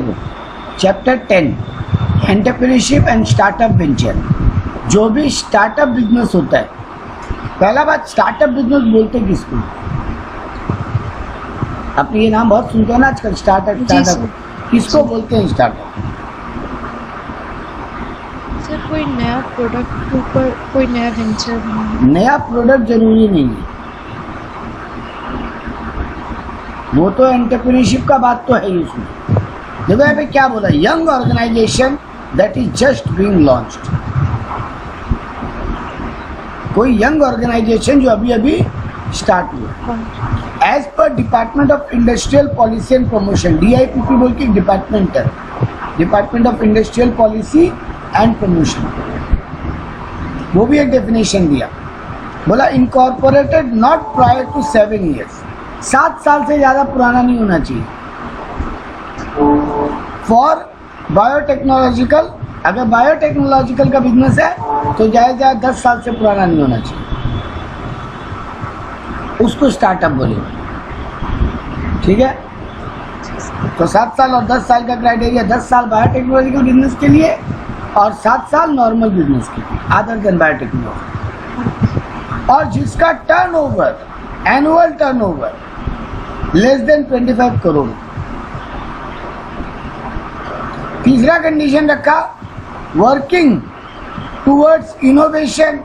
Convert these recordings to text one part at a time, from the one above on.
देखो, chapter 10 entrepreneurship and startup venture. जो भी स्टार्टअप बिजनेस होता है, पहला बात, स्टार्टअप बिजनेस बोलते किसको? आपने ये नाम बहुत सुनते हैं ना आजकल, स्टार्टअप। किसको बोलते हैं स्टार्टअप? सर कोई नया प्रोडक्ट ऊपर, कोई नया वेंचर। नया प्रोडक्ट जरूरी नहीं है, वो तो एंटरप्रेन्योरशिप का बात तो है ही उसमें। देखो यहाँ पे क्या बोला, young organisation that is just being launched. कोई यंग ऑर्गेनाइजेशन जो अभी अभी स्टार्ट हुआ। एज पर department of industrial policy and promotion, DIPP बोल के डिपार्टमेंट है, department of industrial policy and promotion, वो भी एक डेफिनेशन दिया। बोला incorporated not prior to 7 years, 7 साल से ज़्यादा पुराना नहीं होना चाहिए। फॉर बायोटेक्नोलॉजिकल, अगर बायोटेक्नोलॉजिकल का बिजनेस है तो ज़्यादा 10 साल से पुराना नहीं होना चाहिए, उसको स्टार्टअप बोलेंगे। ठीक है, तो 7 साल और 10 साल का क्राइटेरिया, 10 साल बायोटेक्नोलॉजिकल बिजनेस के लिए और 7 साल नॉर्मल बिजनेस के लिए, अदर देन बायोटेक्नोलॉजी। और जिसका turnover, annual turnover less than 25 crore. तीसरा कंडीशन रखा, वर्किंग टूवर्ड्स इनोवेशन,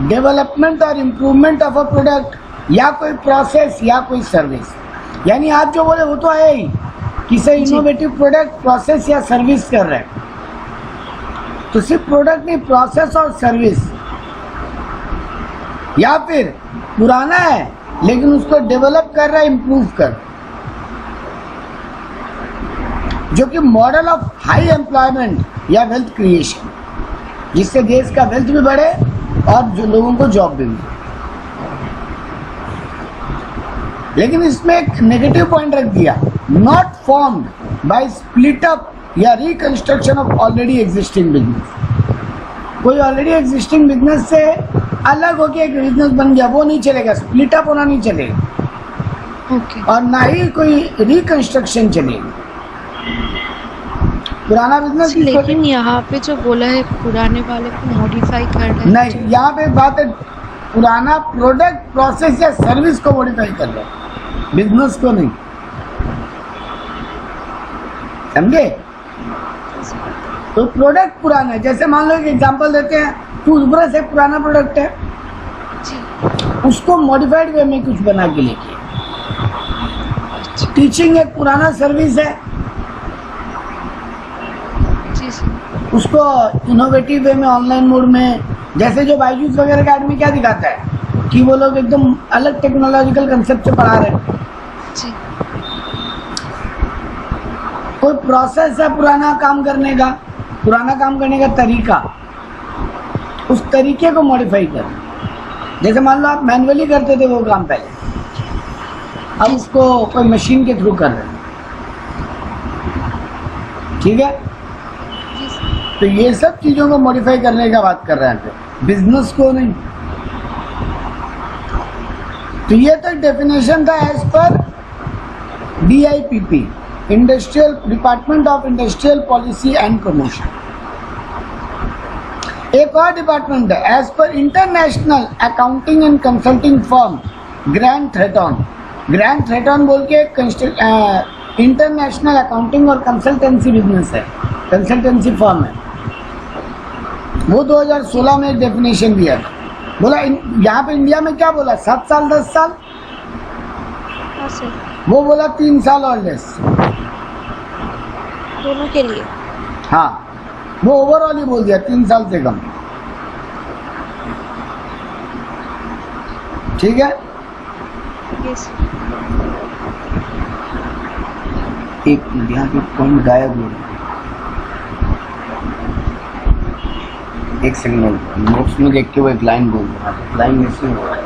डेवलपमेंट और इम्प्रूवमेंट ऑफ अ प्रोडक्ट या कोई प्रोसेस या कोई सर्विस। यानी आप जो बोले वो तो है ही, किसी इनोवेटिव प्रोडक्ट, प्रोसेस या सर्विस कर रहे हैं, तो सिर्फ प्रोडक्ट नहीं, प्रोसेस और सर्विस। या फिर पुराना है लेकिन उसको डेवलप कर रहा है, इम्प्रूव कर, जो कि मॉडल ऑफ हाई एम्प्लॉयमेंट या वेल्थ क्रिएशन, जिससे देश का वेल्थ भी बढ़े और जो लोगों को जॉब भी मिले। लेकिन इसमें एक नेगेटिव पॉइंट रख दिया, not formed by split up या reconstruction of already existing business. कोई ऑलरेडी एग्जिस्टिंग बिजनेस से अलग होकर एक बिजनेस बन गया, वो नहीं चलेगा, स्प्लिट अप होना नहीं चलेगा। और ना ही कोई रिकंस्ट्रक्शन चलेगी। पुराना बिजनेस, लेकिन यहाँ पे जो बोला है पुराने वाले को मॉडिफाई करना नहीं, यहाँ पे बात है पुराना प्रोडक्ट, प्रोसेस या सर्विस को मॉडिफाई कर रहे, बिजनेस को नहीं। समझे? तो प्रोडक्ट पुराना है, जैसे मान लो एक एग्जांपल देते हैं, टूथब्रश एक पुराना प्रोडक्ट है, उसको मॉडिफाइड वे में कुछ बना के लेके। टीचिंग एक पुराना सर्विस है, उसको इनोवेटिव वे में, ऑनलाइन मोड में, जैसे जो बायजूस वगैरह का आदमी क्या दिखाता है कि वो लोग एकदम अलग टेक्नोलॉजिकल कंसेप्ट से पढ़ा रहे हैं। कोई प्रोसेस है पुराना काम करने का, पुराना काम करने का तरीका, उस तरीके को मॉडिफाई कर। जैसे मान लो आप मैन्युअली करते थे वो काम पहले, अब उसको कोई मशीन के थ्रू कर रहे हैं। ठीक है, तो ये सब चीजों को मॉडिफाई करने का बात कर रहे हैं, बिजनेस को नहीं। तो ये तक डेफिनेशन था एज पर DIPP, industrial department of industrial policy and promotion. एक और डिपार्टमेंट है एज पर international accounting and consulting firm Grant Thornton. Grant Thornton बोल के इंटरनेशनल अकाउंटिंग और कंसल्टेंसी बिजनेस है, कंसल्टेंसी फर्म है। वो 2016 में एक डेफिनेशन दिया था। बोला यहाँ पे इंडिया में क्या बोला, 7 साल 10 साल, वो बोला 3 साल और लेस, दोनों के लिए। हाँ, वो ओवरऑल ही बोल दिया 3 साल से कम। ठीक है, एक मिनट, यहाँ पे पॉइंट गायब हो रहा है, एक सेकंड, नोट्स में देख के वो एक लाइन बोल रहा है, लाइन मिसिंग हो रहा है।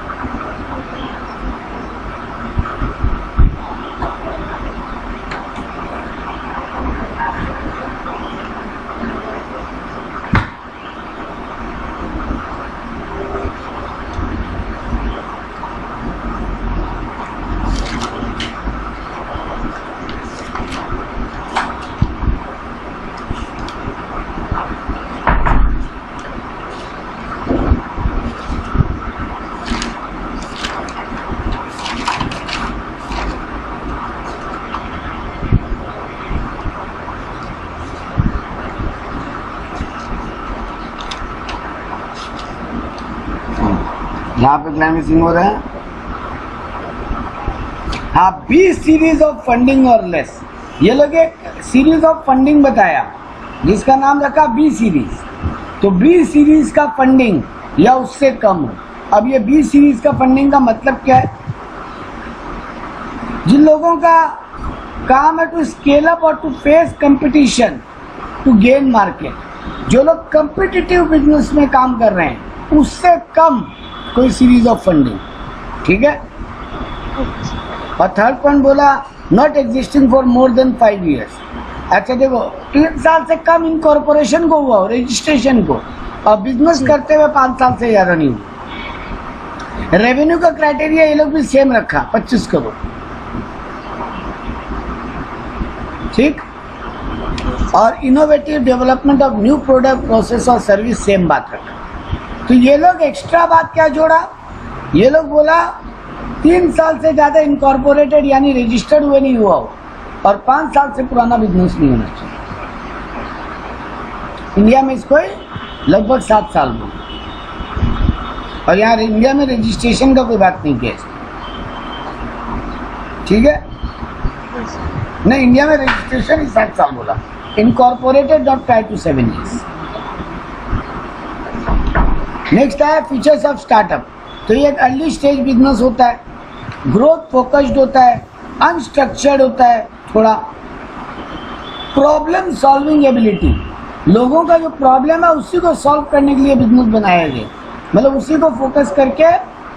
जहाँ पे क्लाइंट मिसिंग हो रहा है। हाँ, बी सीरीज ऑफ फंडिंग और लेस, ये लोग एक सीरीज ऑफ फंडिंग बताया जिसका नाम रखा बी सीरीज। तो बी सीरीज का फंडिंग या उससे कम हो। अब ये बी सीरीज का फंडिंग का मतलब क्या है? जिन लोगों का काम है टू स्केल अप और to face competition to gain market, जो लोग कम्पिटिटिव बिजनेस में काम कर रहे हैं, उससे कम कोई सीरीज ऑफ फंडिंग। ठीक है। और थर्ड पॉइंट बोला not existing for more than 5 years। अच्छा देखो, 3 साल से कम इनकॉर्पोरेशन को हुआ हो, रजिस्ट्रेशन को, और बिजनेस करते हुए 5 साल से ज्यादा नहीं हुआ। रेवेन्यू का क्राइटेरिया ये लोग भी सेम रखा, 25 करोड़। ठीक। और innovative development of new product, process और सर्विस सेम बात रखा। तो ये लोग एक्स्ट्रा बात क्या जोड़ा? ये लोग बोला 3 साल से ज्यादा इनकॉर्पोरेटेड यानी रजिस्टर्ड हुए नहीं हुआ हो और 5 साल से पुराना बिजनेस नहीं होना चाहिए। इंडिया में इसको लगभग 7 साल में, और यहाँ इंडिया में रजिस्ट्रेशन का कोई बात नहीं किया। ठीक है। नहीं, इंडिया में रजिस्ट्रेशन ही 7 साल बोला। Incorporated not prior to 7 years। Next है फीचर्स ऑफ स्टार्टअप। तो ये एक अर्ली स्टेज बिजनेस होता है, ग्रोथ फोकस्ड होता है, अनस्ट्रक्चर्ड होता है, थोड़ा प्रॉब्लम सॉल्विंग एबिलिटी, लोगों का जो प्रॉब्लम है उसी को सॉल्व करने के लिए बिजनेस बनाया गया, मतलब उसी को फोकस करके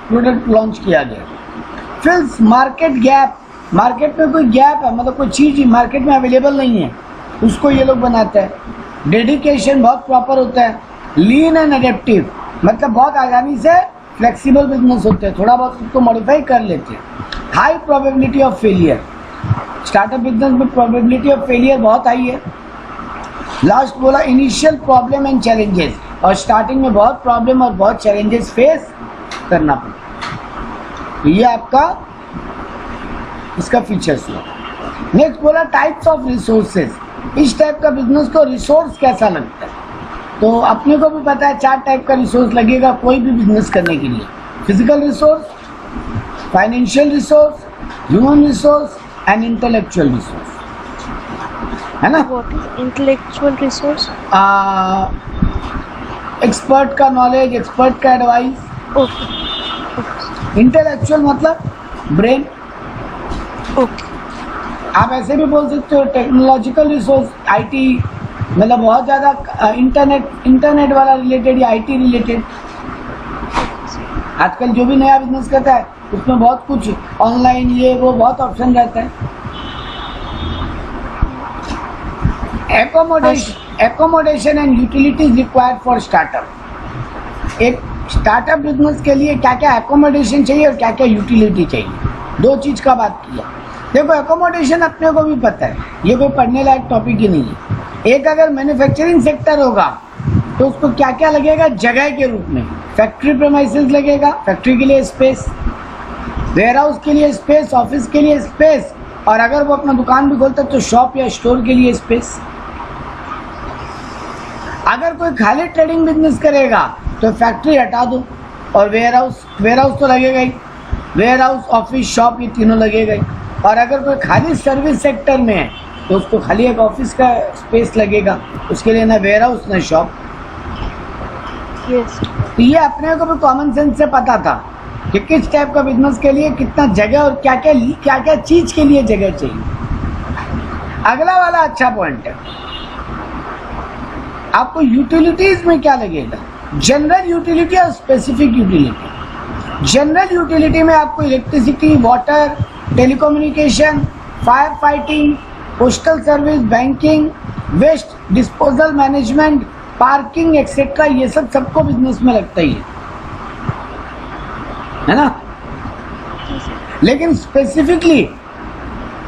प्रोडक्ट लॉन्च किया गया। फिर मार्केट गैप, मार्केट में कोई गैप है, मतलब कोई चीज़ मार्केट में अवेलेबल नहीं है, उसको ये लोग बनाते हैं। डेडिकेशन बहुत प्रॉपर होता है। लीन एंड एडेप्टिव, मतलब बहुत आसानी से फ्लेक्सिबल बिजनेस होते हैं, थोड़ा बहुत उसको मॉडिफाई कर लेते हैं। High probability of failure, startup business में प्रोबेबिलिटी ऑफ फेलियर बहुत हाई है। लास्ट बोला इनिशियल प्रॉब्लम एंड चैलेंजेस, और स्टार्टिंग में बहुत प्रॉब्लम और बहुत चैलेंजेस फेस करना पड़ता। ये आपका इसका फीचर्स हुआ। नेक्स्ट बोला टाइप्स ऑफ रिसोर्सेज, इस टाइप का बिजनेस को रिसोर्स कैसा लगता है? तो अपने को भी पता है 4 टाइप का रिसोर्स लगेगा कोई भी बिजनेस करने के लिए। Physical resource, financial resource, human resource and intellectual resource, है ना? What is intellectual resource? Expert का नॉलेज, एक्सपर्ट का एडवाइस। Okay. इंटेलेक्चुअल मतलब ब्रेन। Okay. आप ऐसे भी बोल सकते हो टेक्नोलॉजिकल रिसोर्स, आईटी, मतलब बहुत ज़्यादा इंटरनेट वाला रिलेटेड या आईटी रिलेटेड। आजकल जो भी नया बिजनेस करता है उसमें बहुत कुछ ऑनलाइन ये वो बहुत ऑप्शन रहता है। Accommodation and utilities required for startup. एक स्टार्टअप बिजनेस के लिए क्या क्या एकोमोडेशन चाहिए और क्या क्या यूटिलिटी चाहिए, 2 चीज़ का बात किया। देखो एकोमोडेशन अपने को भी पता है, ये कोई पढ़ने लायक टॉपिक ही नहीं है। एक अगर मैन्युफैक्चरिंग सेक्टर होगा तो उसको क्या क्या लगेगा जगह के रूप में? फैक्ट्री प्रेमाइसेस लगेगा, फैक्ट्री के लिए स्पेस, वेयरहाउस के लिए स्पेस, ऑफिस के लिए स्पेस, और अगर वो अपना दुकान भी खोलता है तो शॉप या स्टोर के लिए स्पेस। अगर कोई खाली ट्रेडिंग बिजनेस करेगा तो फैक्ट्री हटा दो और वेयरहाउस तो लगेगा ही, वेयरहाउस, ऑफिस, शॉप, ये तीनों लगेगा ही। और अगर कोई खाली सर्विस सेक्टर में है तो उसको खाली एक ऑफिस का स्पेस लगेगा, उसके लिए ना वेयरहाउस ना शॉप। Yes. तो ये अपने को भी कॉमन सेंस से पता था कि किस टाइप का बिजनेस के लिए कितना जगह और क्या क्या चीज के लिए जगह चाहिए। अगला वाला अच्छा पॉइंट है, आपको यूटिलिटीज में क्या लगेगा? जनरल यूटिलिटी और स्पेसिफिक यूटिलिटी। जनरल यूटिलिटी में आपको electricity, water, telecommunication, fire fighting, postal service, banking, waste disposal management, parking etcetera, ये सब सबको बिजनेस में लगता ही है ना? लेकिन स्पेसिफिकली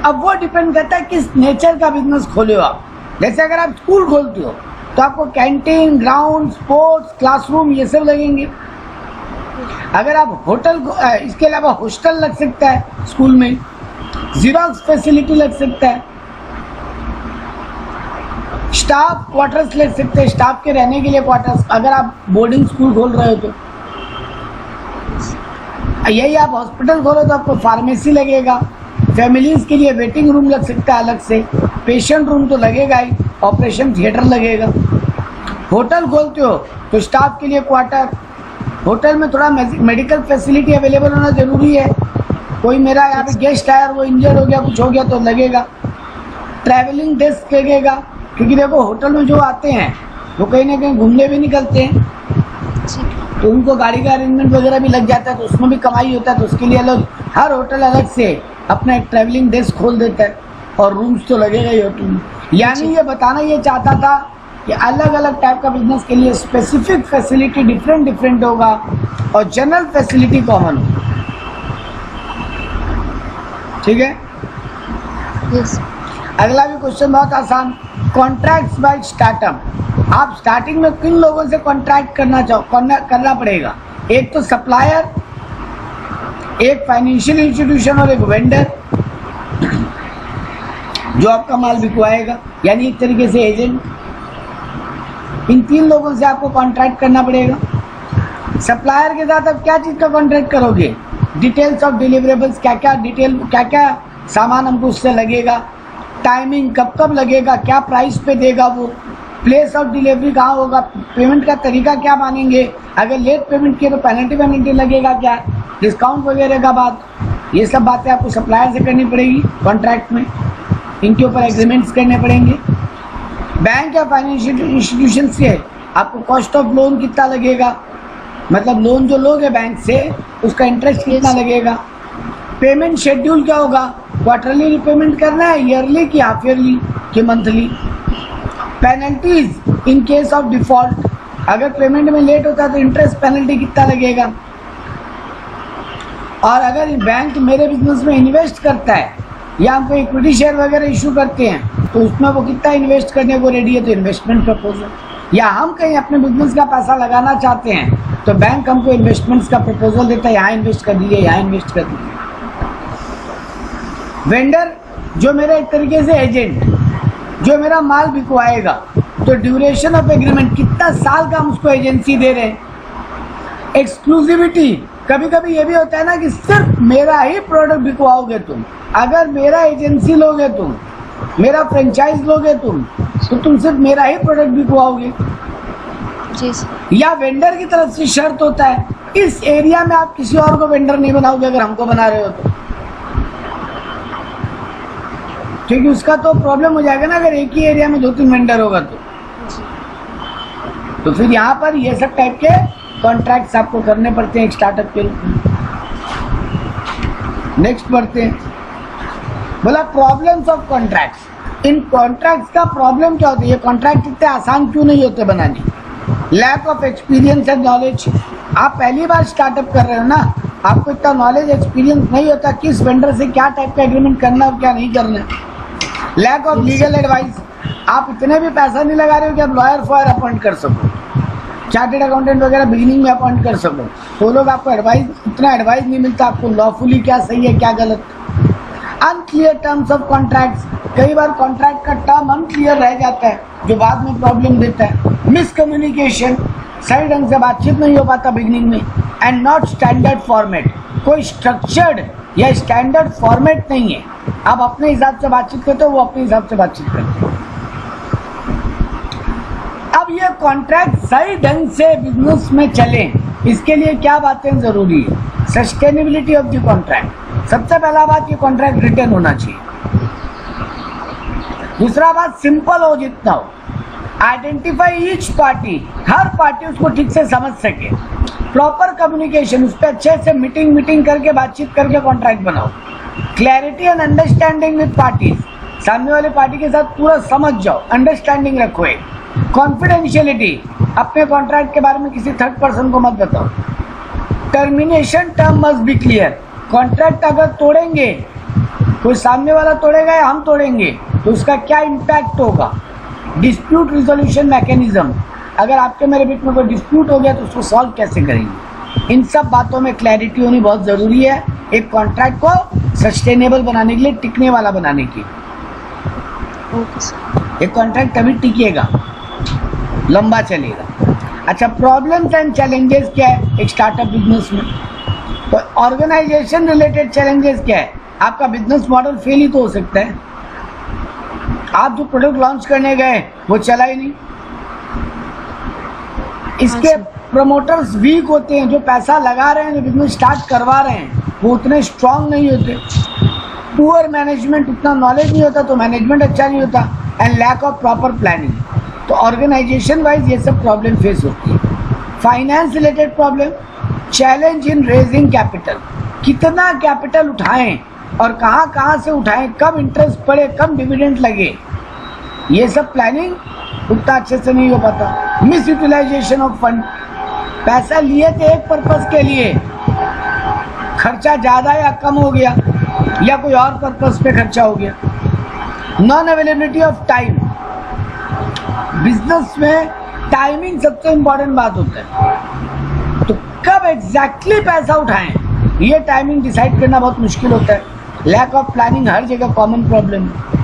अब वो डिपेंड करता है किस नेचर का बिजनेस खोले हो आप। जैसे अगर आप स्कूल खोलते हो तो आपको कैंटीन, ग्राउंड, स्पोर्ट्स, क्लासरूम ये सब लगेंगे। अगर आप होटल, इसके अलावा हॉस्टल लग सकता है स्कूल में, जीरोक्स फैसिलिटी लग सकता है, स्टाफ क्वार्टर्स ले सकते हैं, स्टाफ के रहने के लिए क्वार्टर्स, अगर आप बोर्डिंग स्कूल खोल रहे हो तो। यही आप हॉस्पिटल खोलो तो आपको फार्मेसी लगेगा, फैमिलीज के लिए वेटिंग रूम लग सकता है अलग से, पेशेंट रूम तो लगेगा ही, ऑपरेशन थिएटर लगेगा। होटल खोलते हो तो स्टाफ के लिए क्वार्टर, होटल में थोड़ा मेडिकल फैसिलिटी अवेलेबल होना जरूरी है। कोई मेरा यहाँ पे गेस्ट आया और वो इंजर्ड हो गया, कुछ हो गया तो लगेगा। ट्रैवलिंग डेस्क लगेगा, क्योंकि देखो होटल में जो आते हैं वो कहीं ना कहीं घूमने भी निकलते हैं, तो उनको गाड़ी का अरेंजमेंट वगैरह भी लग जाता है, तो उसमें भी कमाई होता है। तो उसके लिए अलग हर होटल अलग से अपना एक ट्रैवलिंग डेस्क खोल देता है, और रूम्स तो लगेगा ही होटल में। यानी ये बताना ये चाहता था कि अलग अलग टाइप का बिजनेस के लिए स्पेसिफिक फैसिलिटी डिफरेंट होगा और जनरल फैसिलिटी कॉमन होगा। ठीक है। यस। अगला भी क्वेश्चन बहुत आसान, कॉन्ट्रैक्ट्स बाय स्टार्टअप। आप स्टार्टिंग में किन लोगों से कॉन्ट्रैक्ट करना पड़ेगा? एक तो सप्लायर, एक फाइनेंशियल इंस्टीट्यूशन और एक वेंडर जो आपका माल बिकवाएगा, यानी एक तरीके से एजेंट। इन तीन लोगों से आपको कॉन्ट्रैक्ट करना पड़ेगा। सप्लायर के साथ आप क्या चीज़ का कॉन्ट्रैक्ट करोगे? डिटेल्स ऑफ डिलीवरेबल्स, क्या क्या सामान हमको उससे लगेगा, टाइमिंग कब कब लगेगा, क्या प्राइस पे देगा वो, प्लेस ऑफ डिलीवरी कहाँ होगा, पेमेंट का तरीका क्या मानेंगे, अगर लेट पेमेंट किए तो पेनल्टी लगेगा क्या, डिस्काउंट वगैरह का बात, ये सब बातें आपको सप्लायर से करनी पड़ेगी कॉन्ट्रैक्ट में। इनके ऊपर एग्रीमेंट्स करने पड़ेंगे। बैंक या फाइनेंशियल इंस्टीट्यूशन से आपको कॉस्ट ऑफ लोन कितना लगेगा, मतलब लोन जो लोगे बैंक से उसका इंटरेस्ट कितना लगेगा, पेमेंट शेड्यूल क्या होगा, क्वार्टरली रिपेमेंट करना है, ईयरली की हाफ ईयरली की monthly, penalties in case of default, अगर पेमेंट में लेट होता है तो इंटरेस्ट पेनल्टी कितना लगेगा, और अगर बैंक मेरे बिजनेस में इन्वेस्ट करता है या हमको इक्विटी शेयर वगैरह इशू करते हैं तो उसमें वो कितना इन्वेस्ट करने को रेडी है, तो इन्वेस्टमेंट प्रपोजल, या हम कहीं अपने बिजनेस का पैसा लगाना चाहते हैं तो बैंक हमको इन्वेस्टमेंट्स का प्रपोजल देता है, यहाँ इन्वेस्ट कर दीजिए, यहाँ इन्वेस्ट कर दीजिए। वेंडर जो मेरा एक तरीके से एजेंट, जो मेरा माल बिकवाएगा, तो ड्यूरेशन ऑफ एग्रीमेंट, कितना साल का हम उसको एजेंसी दे रहे हैं। एक्सक्लूसिविटी, कभी कभी ये भी होता है ना कि सिर्फ मेरा ही प्रोडक्ट बिकवाओगे तुम, अगर मेरा एजेंसी लोगे तुम, मेरा फ्रेंचाइज लोगे तुम, तो तुम सिर्फ मेरा ही प्रोडक्ट बिकवाओगे। जी सर। या वेंडर की तरफ से शर्त होता है इस एरिया में आप किसी और को वेंडर नहीं बनाओगे अगर हमको बना रहे हो क्योंकि उसका तो प्रॉब्लम हो जाएगा ना अगर एक ही एरिया में 2-3 वेंडर होगा तो फिर यहाँ पर ये सब टाइप के कॉन्ट्रैक्ट्स आपको करने पड़ते हैं एक स्टार्टअप के लिए। नेक्स्ट बढ़ते हैं, बोला problems of contracts. In contracts का प्रॉब्लम क्या होता है, ये कॉन्ट्रैक्ट इतने आसान क्यों नहीं होते बनाने? Lack of experience and knowledge. आप पहली बार स्टार्टअप कर रहे हो ना, आपको इतना नॉलेज एक्सपीरियंस नहीं होता किस वेंडर से क्या टाइप का एग्रीमेंट करना और क्या नहीं करना। लैक ऑफ लीगल एडवाइस, आप इतने भी पैसा नहीं लगा रहे हो कि आप लॉयर फॉयर अपॉइंट कर सको, चार्टेड अकाउंटेंट वगैरह बिगिनिंग में अपॉइंट कर सको, वो लोग आपको इतना एडवाइस नहीं मिलता आपको लॉफुली क्या सही है क्या गलत। अनक्लियर टर्म्स ऑफ कॉन्ट्रैक्ट्स, कई बार कॉन्ट्रैक्ट का टर्म अनक्लियर रह जाता है जो बाद में प्रॉब्लम देता है। मिसकम्युनिकेशन, सही ढंग से बातचीत नहीं हो पाता बिगिनिंग में। एंड नॉट स्टैंडर्ड फॉर्मेट, कोई स्ट्रक्चर्ड या स्टैंडर्ड फॉर्मेट नहीं है, आप अपने हिसाब से बातचीत करते हो, वो अपने हिसाब से बातचीत करते हो। अब ये कॉन्ट्रैक्ट सही ढंग से बिजनेस में चले इसके लिए क्या बातें जरूरी है? सस्टेनेबिलिटी ऑफ द कॉन्ट्रैक्ट, सबसे पहला बात ये कॉन्ट्रैक्ट रिटर्न होना चाहिए। दूसरा बात सिंपल हो जितना हो, आइडेंटिफाई ईच पार्टी, हर पार्टी उसको ठीक से समझ सके। प्रॉपर कम्युनिकेशन, उस पर अच्छे से मीटिंग करके बातचीत करके कॉन्ट्रैक्ट बनाओ। Clarity and understanding with parties, सामने वाले पार्टी के साथ पूरा समझ जाओ, अंडरस्टैंडिंग रखो। एक कॉन्फिडेंशियलिटी, अपने कॉन्ट्रैक्ट के बारे में किसी थर्ड पर्सन को मत बताओ। Termination term must be clear, contract अगर तोड़ेंगे, कोई सामने वाला तोड़ेगा या हम तोड़ेंगे, तो उसका क्या इम्पैक्ट होगा। डिस्प्यूट रिजोल्यूशन मैकेनिज्म, अगर आपके मेरे बीच में कोई डिस्प्यूट हो गया तो उसको सॉल्व कैसे करेंगे। इन सब बातों में क्लैरिटी होनी बहुत ज़रूरी है एक कॉन्ट्रैक्ट को सस्टेनेबल बनाने के लिए, टिकने वाला बनाने की। एक कॉन्ट्रैक्ट तभी टिकेगा, लंबा चलेगा। अच्छा, प्रॉब्लम्स एंड चैलेंजेस क्या है एक स्टार्टअप बिजनेस में? तो ऑर्गेनाइजेशन रिलेटेड चैलेंजेस क्या है? आपका बिजनेस मॉडल फेल ही तो हो सकता है। आप जो प्रोडक्ट लॉन्च करने गए वो चला ही नहीं। इसके प्रमोटर्स वीक होते हैं, जो पैसा लगा रहे हैं, जो बिजनेस स्टार्ट करवा रहे हैं, वो उतने स्ट्रांग नहीं होते। पुअर मैनेजमेंट, उतना नॉलेज नहीं होता तो मैनेजमेंट अच्छा नहीं होता, and lack of proper planning. तो ऑर्गेनाइजेशन वाइज ये सब प्रॉब्लम फेस होती है। Finance related problem, challenge in raising capital, कितना कैपिटल उठाएं और कहाँ से उठाएं, कब इंटरेस्ट पड़े, कब डिविडेंड लगे, ये सब प्लानिंग उतना अच्छे से नहीं हो पाता। मिस यूटिलाइजेशन ऑफ फंड, पैसा लिए थे एक पर्पस के लिए, खर्चा ज़्यादा या कम हो गया, या कोई और पर्पस पे खर्चा हो गया। Non availability of time, business में टाइमिंग सबसे इम्पोर्टेंट बात होता है। तो कब एग्जैक्टली पैसा उठाएं, ये टाइमिंग डिसाइड करना बहुत मुश्किल होता है। लैक ऑफ प्लानिंग हर जगह कॉमन प्रॉब्लम है।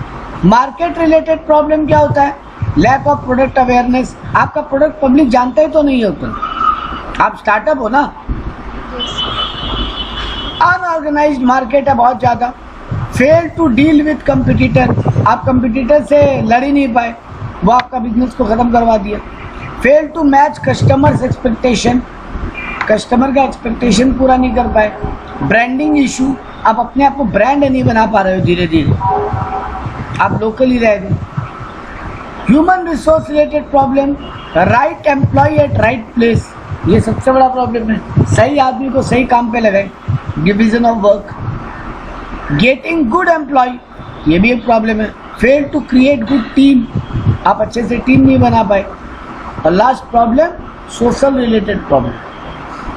मार्केट रिलेटेड प्रॉब्लम क्या होता है? लैक ऑफ प्रोडक्ट अवेयरनेस, आपका प्रोडक्ट पब्लिक जानता ही तो नहीं होता, आप स्टार्टअप हो ना। अनऑर्गेनाइज्ड मार्केट है बहुत ज़्यादा। Fail to deal with competitor, आप कंपटीटर से लड़ ही नहीं पाए, वो आपका बिजनेस को ख़त्म करवा दिया। Fail to match customers expectation, customer का एक्सपेक्टेशन पूरा नहीं कर पाए। ब्रांडिंग इशू, आप अपने आप को ब्रांड नहीं बना पा रहे हो, धीरे धीरे आप लोकल ही रह गए। Human resource related problem, right employ at right place, ये सबसे बड़ा प्रॉब्लम है। सही आदमी को सही काम पे लगाए, division of work. Getting good employ, ये भी एक प्रॉब्लम है। Fail to create good team, आप अच्छे से टीम नहीं बना पाए। और last problem, social related problem,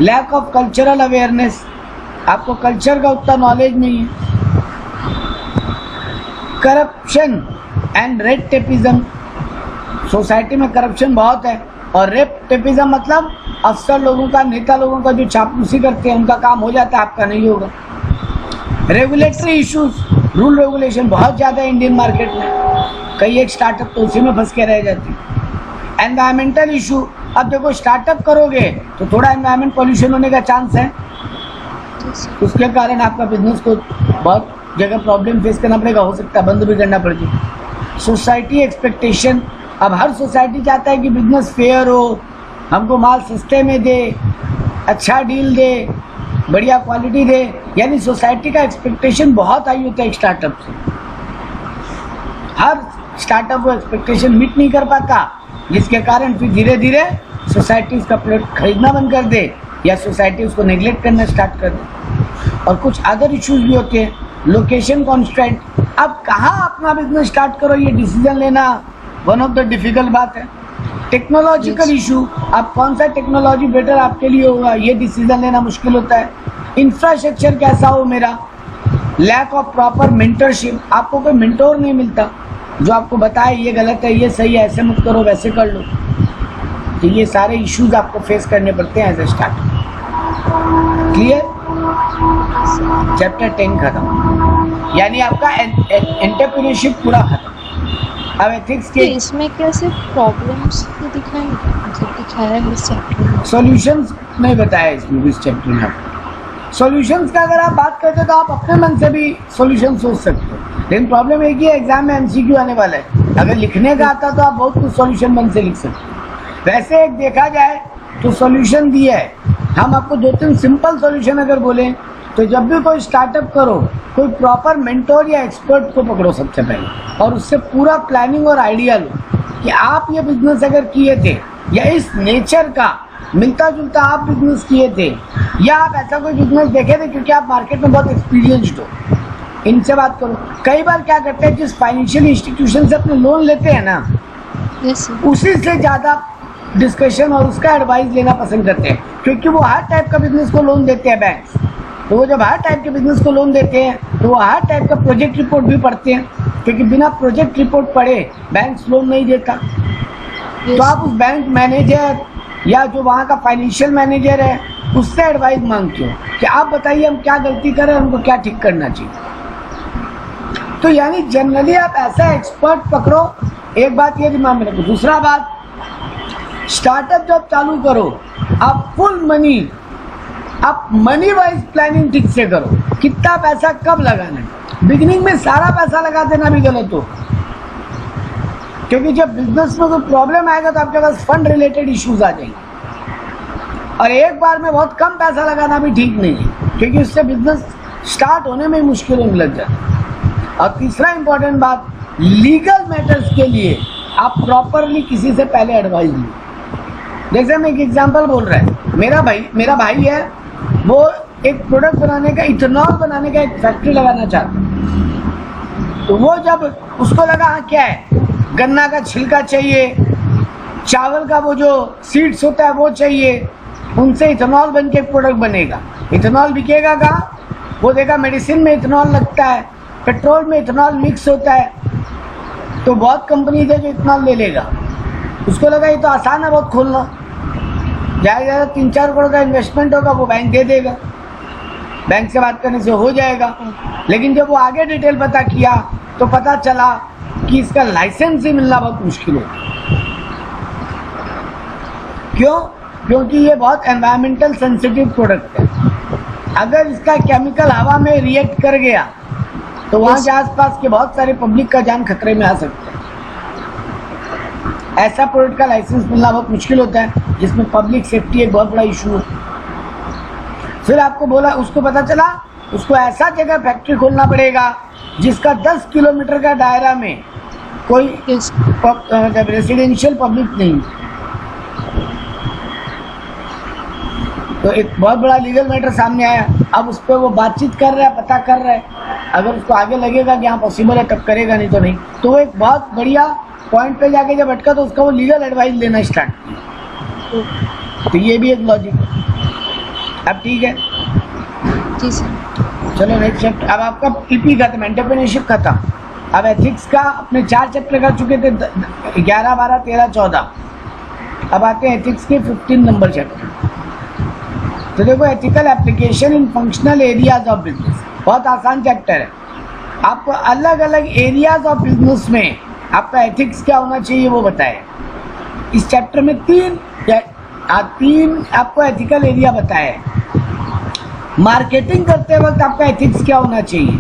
lack of cultural awareness, आपको कल्चर का उतना नॉलेज नहीं है। Corruption and red tapism, society में करप्शन बहुत है, और रेड टेपिज्म मतलब अफसर लोगों का, नेता लोगों का जो चापलूसी करते हैं, उनका काम हो जाता है, आपका नहीं होगा। रेगुलेटरी इश्यूज, रूल रेगुलेशन बहुत ज़्यादा है इंडियन मार्केट में, कई एक स्टार्टअप तो उसी में फंस के रह जाती है। एनवायरमेंटल इशू, अब देखो स्टार्टअप करोगे तो थोड़ा एनवायरमेंट पॉल्यूशन होने का चांस है, उसके कारण आपका बिजनेस को बहुत जगह प्रॉब्लम फेस करना पड़ेगा, हो सकता है बंद भी करना पड़ जाए। सोसाइटी एक्सपेक्टेशन, अब हर सोसाइटी चाहता है कि बिजनेस फेयर हो, हमको माल सस्ते में दे, अच्छा डील दे, बढ़िया क्वालिटी दे, यानी सोसाइटी का एक्सपेक्टेशन बहुत हाई होता है एक स्टार्टअप से। हर स्टार्टअप वो एक्सपेक्टेशन मीट नहीं कर पाता, जिसके कारण फिर धीरे धीरे सोसाइटी उसका प्रोडक्ट खरीदना बंद कर दे, या सोसाइटी उसको नेग्लेक्ट करना स्टार्ट कर दे। और कुछ अदर इश्यूज भी होते हैं, लोकेशन कॉन्स्ट्रेंट, अब कहाँ अपना बिजनेस स्टार्ट करो, ये डिसीजन लेना वन ऑफ द डिफिकल्ट बात है। टेक्नोलॉजिकल इशू, अब कौन सा टेक्नोलॉजी बेटर आपके लिए होगा, ये डिसीजन लेना मुश्किल होता है। इंफ्रास्ट्रक्चर कैसा हो मेरा, लैक ऑफ प्रॉपर मेंटरशिप, आपको कोई मेंटोर नहीं मिलता जो आपको बताए ये गलत है, ये सही है, ऐसे मत करो, वैसे कर लो। तो ये सारे इश्यूज आपको फेस करने पड़ते हैं as a startup. Clear? Chapter 10 खत्म, यानी आपका एंटरप्रेन्योरशिप पूरा खत्म। अब एथिक्स के इसमें कैसे प्रॉब्लम्स दिखाएंगे, मतलब दिखाया है इस चैप्टर में, सॉल्यूशंस नहीं बताया इसमें, इस चैप्टर में। सॉल्यूशंस का अगर आप बात करते तो आप अपने मन से भी सॉल्यूशन सोच सकते हो, लेकिन प्रॉब्लम एक ही है, एग्जाम में एमसीक्यू आने वाला है। अगर लिखने का आता तो आप बहुत कुछ सॉल्यूशन मन से लिख सकते हो। वैसे एक देखा जाए तो सॉल्यूशन दिया है, हम आपको 2-3 सिंपल सॉल्यूशन अगर बोलें तो जब भी कोई स्टार्टअप करो, कोई प्रॉपर मेंटोर या एक्सपर्ट को पकड़ो सबसे पहले, और उससे पूरा प्लानिंग और आइडिया लो कि आप ये बिजनेस अगर किए थे, या इस नेचर का मिलता जुलता आप बिजनेस किए थे, या आप ऐसा कोई बिजनेस देखे थे क्योंकि आप मार्केट में बहुत एक्सपीरियंस्ड हो, इनसे बात करो। कई बार क्या करते हैं, जिस फाइनेंशियल इंस्टीट्यूशन से अपने लोन लेते हैं ना, उसी से ज़्यादा डिस्कशन और उसका एडवाइस लेना पसंद करते हैं, क्योंकि वो हर टाइप का बिजनेस को लोन देते हैं बैंक। तो वो जब हर टाइप के बिजनेस को लोन देते हैं तो वो हर टाइप का प्रोजेक्ट रिपोर्ट भी पढ़ते हैं, क्योंकि बिना प्रोजेक्ट रिपोर्ट पढ़े बैंक लोन नहीं देता। तो आप उस बैंक मैनेजर या जो वहाँ का फाइनेंशियल मैनेजर है उससे एडवाइस मांगते हो कि आप बताइए हम क्या गलती करें, हमको क्या ठीक करना चाहिए। तो यानी जनरली आप ऐसा एक्सपर्ट पकड़ो, एक बात ये दिमाग में रखो। दूसरा बात, स्टार्टअप जब चालू करो आप फुल मनी आप मनी वाइज प्लानिंग ठीक से करो, कितना पैसा कब लगाना है। बिगिनिंग में सारा पैसा लगा देना भी गलत हो, क्योंकि जब बिजनेस में कोई प्रॉब्लम आएगा तो आपके पास फंड रिलेटेड इश्यूज आ जाएंगे। और एक बार में बहुत कम पैसा लगाना भी ठीक नहीं है, क्योंकि उससे बिजनेस स्टार्ट होने में मुश्किलों में लग जाता है। और तीसरा इंपॉर्टेंट बात, लीगल मैटर्स के लिए आप प्रॉपरली किसी से पहले एडवाइस लो। जैसे मैं एक एग्जांपल बोल रहा है, मेरा भाई है, वो एक प्रोडक्ट बनाने का, इथेनॉल बनाने का एक फैक्ट्री लगाना चाहता है। तो वो जब उसको लगा हाँ क्या है, गन्ना का छिलका चाहिए, चावल का वो जो सीड्स होता है वो चाहिए, उनसे इथेनॉल बन के एक प्रोडक्ट बनेगा। इथेनॉल बिकेगा कहाँ? वो देखा मेडिसिन में इथेनॉल लगता है, पेट्रोल में इथेनॉल मिक्स होता है, तो बहुत कंपनी है जो इथेनॉल ले लेगा। उसको लगा ये तो आसान है बहुत खोलना, ज़्यादा 3-4 करोड़ का इन्वेस्टमेंट होगा, वो बैंक दे देगा, बैंक से बात करने से हो जाएगा। लेकिन जब वो आगे डिटेल पता किया तो पता चला कि इसका लाइसेंस ही मिलना बहुत मुश्किल है। क्यों? क्योंकि ये बहुत एनवायरमेंटल सेंसिटिव प्रोडक्ट है। अगर इसका केमिकल हवा में रिएक्ट कर गया तो वहाँ के आसपास के बहुत सारे पब्लिक का जान खतरे में आ सकता है। ऐसा प्रोडक्ट का लाइसेंस मिलना बहुत मुश्किल होता है, जिसमें पब्लिक सेफ्टी एक बहुत बड़ा इशू है। फिर आपको बोला, उसको पता चला उसको ऐसा जगह फैक्ट्री खोलना पड़ेगा जिसका 10 किलोमीटर का दायरा में कोई रेसिडेंशियल पब्लिक नहीं। तो एक बहुत बड़ा लीगल मैटर सामने आया। अब उस पर वो बातचीत कर रहा है, पता कर रहा है। अगर उसको आगे लगेगा कि यहाँ पॉसिबल है तब करेगा, नहीं तो नहीं। तो वो एक बहुत बढ़िया पॉइंट पे जाके जब अटका तो उसका वो लीगल एडवाइस लेना स्टार्ट किया। तो ये भी एक लॉजिक है। अब ठीक है जी सर। चलो नेक्स्ट चैप्टर। अब आपका पीपी खत्म, एंटरप्रेन्योरशिप खत्म। अब एथिक्स का अपने 4 चैप्टर कर चुके थे, 11, 12, 13, 14। अब आते हैं एथिक्स के 15 नंबर चैप्टर। तो देखो, ethical application in functional areas of business, बहुत आसान चैप्टर है। आपको अलग अलग एरियाज ऑफ बिजनेस में आपका एथिक्स क्या होना चाहिए वो बताए। इस चैप्टर में 3 आपको एथिकल एरिया बताया है। मार्केटिंग करते वक्त आपका एथिक्स क्या होना चाहिए,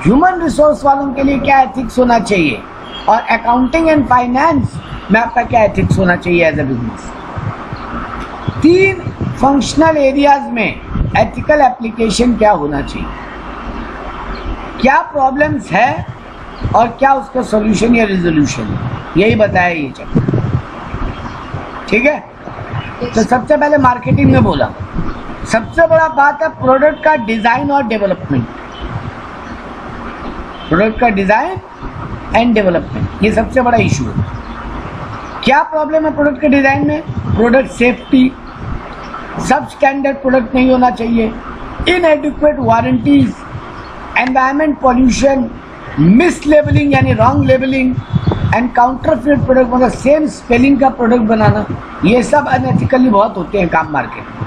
ह्यूमन रिसोर्स वालों के लिए क्या एथिक्स होना चाहिए, और अकाउंटिंग एंड फाइनेंस में आपका क्या एथिक्स होना चाहिए as a business. 3 functional areas में एथिकल एप्लीकेशन क्या होना चाहिए, क्या प्रॉब्लम्स है और क्या उसका सॉल्यूशन या रिजोल्यूशन, यही बताया ये चैप्टर। ठीक है। तो सबसे पहले मार्केटिंग में बोला, सबसे बड़ा बात है प्रोडक्ट का डिजाइन और डेवलपमेंट। प्रोडक्ट का डिजाइन एंड डेवलपमेंट, ये सबसे बड़ा इशू है। क्या प्रॉब्लम है प्रोडक्ट के डिजाइन में? Product safety, substandard product नहीं होना चाहिए, inadequate warranties, environment pollution, mislabelling यानी wrong labelling, and counterfeit product, मतलब सेम स्पेलिंग का प्रोडक्ट बनाना, ये सब अनएथिकली बहुत होते हैं काम मार्केट में।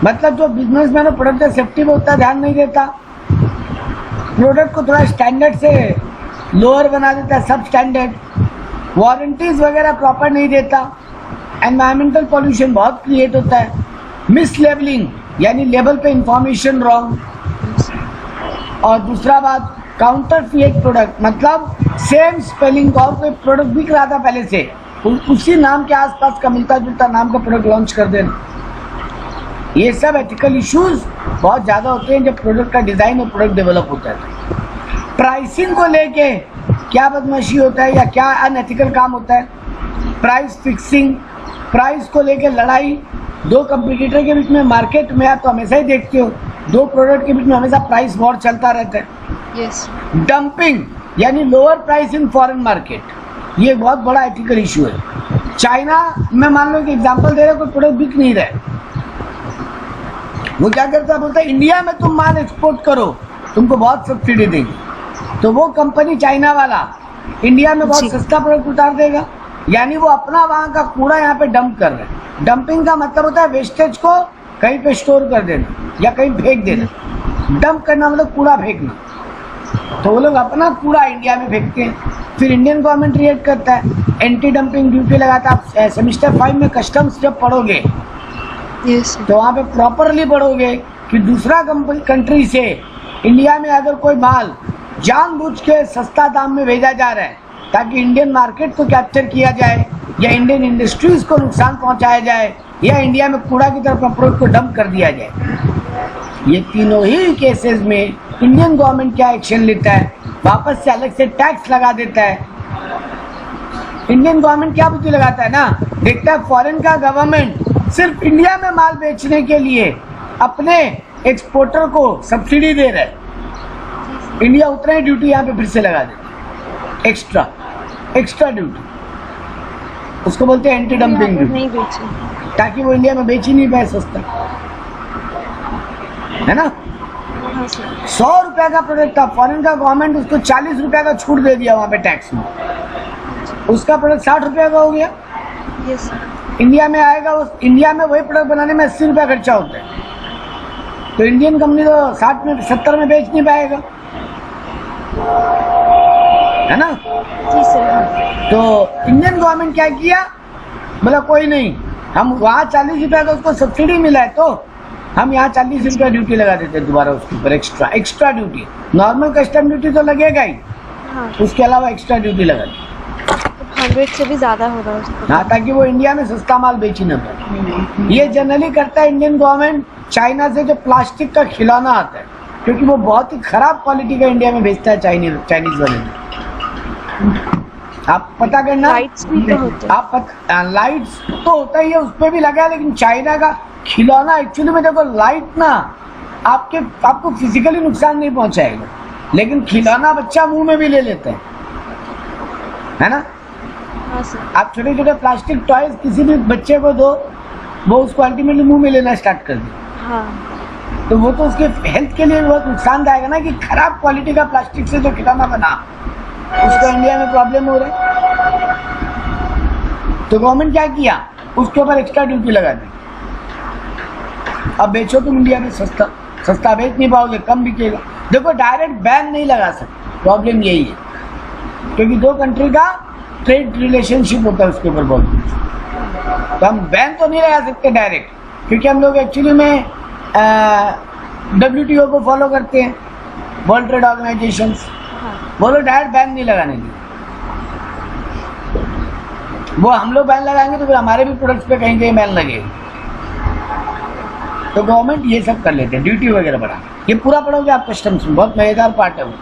मतलब जो बिजनेसमैन प्रोडक्ट का सेफ्टी में उतना ध्यान नहीं देता, प्रोडक्ट को थोड़ा स्टैंडर्ड से लोअर बना देता है, सब स्टैंडर्ड, वारंटीज वगैरह प्रॉपर नहीं देता, एनवायरमेंटल पॉल्यूशन बहुत क्रिएट होता है, मिस लेबलिंग यानी लेबल पे इंफॉर्मेशन रॉन्ग, और दूसरा बात काउंटरफिट प्रोडक्ट, मतलब सेम स्पेलिंग का और कोई प्रोडक्ट बिक रहा था पहले से, उसी नाम के आसपास का मिलता जुलता नाम का प्रोडक्ट लॉन्च कर देना। ये सब एथिकल इश्यूज बहुत ज़्यादा होते हैं जब प्रोडक्ट का डिज़ाइन और प्रोडक्ट डेवलप होता है। प्राइसिंग को लेके क्या बदमाशी होता है या क्या अनएथिकल काम होता है? प्राइस फिक्सिंग, प्राइस को लेके लड़ाई, 2 कंपटीटर के बीच में मार्केट में आप तो हमेशा ही देखते हो 2 प्रोडक्ट के बीच में हमेशा प्राइस वॉर चलता रहता है। यस। डंपिंग यानी lower price in foreign market, ये बहुत बड़ा एथिकल इशू है। चाइना में मान लो कि एग्जांपल दे रहे हो, कोई प्रोडक्ट बिक नहीं रहा है, वो क्या करता है, बोलता है इंडिया में तुम माल एक्सपोर्ट करो, तुमको बहुत सब्सिडी देंगे। तो वो कंपनी चाइना वाला इंडिया में बहुत सस्ता प्रोडक्ट उतार देगा, यानी वो अपना वहाँ का कूड़ा यहाँ पे डंप कर रहे हैं। डंपिंग का मतलब होता है वेस्टेज को कहीं पे स्टोर कर देना या कहीं फेंक देना। डंप करना मतलब कूड़ा फेंकना। तो वो लोग अपना कूड़ा इंडिया में फेंकते हैं, फिर इंडियन गवर्नमेंट रिएक्ट करता है, एंटी डंपिंग ड्यूटी लगाता है। आप सेमेस्टर 5 में कस्टम्स जब पढ़ोगे यस सर। तो वहाँ पे प्रॉपरली पढ़ोगे कि दूसरा कंट्री से इंडिया में अगर कोई माल जानबूझ के सस्ता दाम में भेजा जा रहा है ताकि इंडियन मार्केट को कैप्चर किया जाए या इंडियन इंडस्ट्रीज को नुकसान पहुंचाया जाए या इंडिया में कूड़ा की तरफ अप्रोच को डंप कर दिया जाए, ये तीनों ही केसेस में इंडियन गवर्नमेंट क्या एक्शन लेता है? वापस से अलग से टैक्स लगा देता है। इंडियन गवर्नमेंट क्या बुद्धि लगाता है ना, देखता है फॉरेन का गवर्नमेंट सिर्फ इंडिया में माल बेचने के लिए अपने एक्सपोर्टर को सब्सिडी दे रहा है, इंडिया उतना ही ड्यूटी यहाँ पे फिर से लगा देता है, एक्स्ट्रा ड्यूटी। उसको बोलते हैं एंटी डंपिंग ड्यूटी, नहीं बेचे। ताकि वो इंडिया में बेच ही नहीं पाए सस्ता, है ना। हाँ सर। 100 रुपए का प्रोडक्ट था, फॉरेन का गवर्नमेंट उसको 40 रुपए का छूट दे दिया वहां पे टैक्स में, उसका प्रोडक्ट 60 रुपए का हो गया। Yes sir. इंडिया में आएगा, उस इंडिया में वही प्रोडक्ट बनाने में 80 रुपया खर्चा होता है, तो इंडियन कंपनी तो 60 में 70 में बेच नहीं पाएगा, है ना। जी सर। हाँ। तो इंडियन गवर्नमेंट क्या किया, बोला कोई नहीं, हम वहाँ 40 रुपया का उसको सब्सिडी मिला है तो हम यहाँ 40 रुपया ड्यूटी लगा देते हैं दोबारा उसके ऊपर, extra duty. Normal custom duty तो लगेगा ही, हाँ। उसके अलावा एक्स्ट्रा ड्यूटी लगा दी। 100 से भी ज्यादा हो रहा है उसको। हाँ, ताकि वो इंडिया में सस्ता माल बेच ही ना पाए। ये जनरली करता है इंडियन गवर्नमेंट चाइना से जो प्लास्टिक का खिलौना आता है, क्योंकि वो बहुत ही खराब क्वालिटी का इंडिया में बेचता है चाइनीज वाले में। आप पता करना, लाइट्स भी तो होते हैं। आप लाइट्स तो होता ही है, उस पर भी लगा है, लेकिन चाइना का खिलौना एक्चुअली में देखो, लाइट ना आपको फिजिकली नुकसान नहीं पहुंचाएगा, लेकिन खिलौना बच्चा मुंह में भी ले लेते हैं, है ना। हाँ सर। आप छोटे छोटे प्लास्टिक टॉयज किसी भी बच्चे को दो, वो उसको अल्टीमेटली मुंह में लेना स्टार्ट कर दे, हाँ। तो वो तो उसके हेल्थ के लिए बहुत नुकसानदायक है ना, कि खराब क्वालिटी का प्लास्टिक से जो खिलौना बना उसको इंडिया में प्रॉब्लम हो रहा है। तो गवर्नमेंट क्या किया, उसके ऊपर एक्स्ट्रा ड्यूटी लगा दी। अब बेचो तुम इंडिया में सस्ता बेच नहीं पाओगे, कम बिकेगा। देखो डायरेक्ट बैन नहीं लगा सकते, प्रॉब्लम यही है, क्योंकि दो कंट्री का ट्रेड रिलेशनशिप होता है उसके ऊपर बहुत कुछ। तो हम बैन तो नहीं लगा सकते डायरेक्ट, क्योंकि हम लोग एक्चुअली में WTO को फॉलो करते हैं, वर्ल्ड ट्रेड ऑर्गेनाइजेशन। वो लोग डायरेक्ट बैन नहीं लगाने दिए, वो हम लोग बैन लगाएंगे तो फिर हमारे भी प्रोडक्ट्स पे कहीं कहीं बैन लगेगा। तो गवर्नमेंट ये सब कर लेते हैं, ड्यूटी वगैरह बढ़ा। ये पूरा पढ़ोगे आप कस्टम्स में, बहुत मजेदार पार्ट है वो।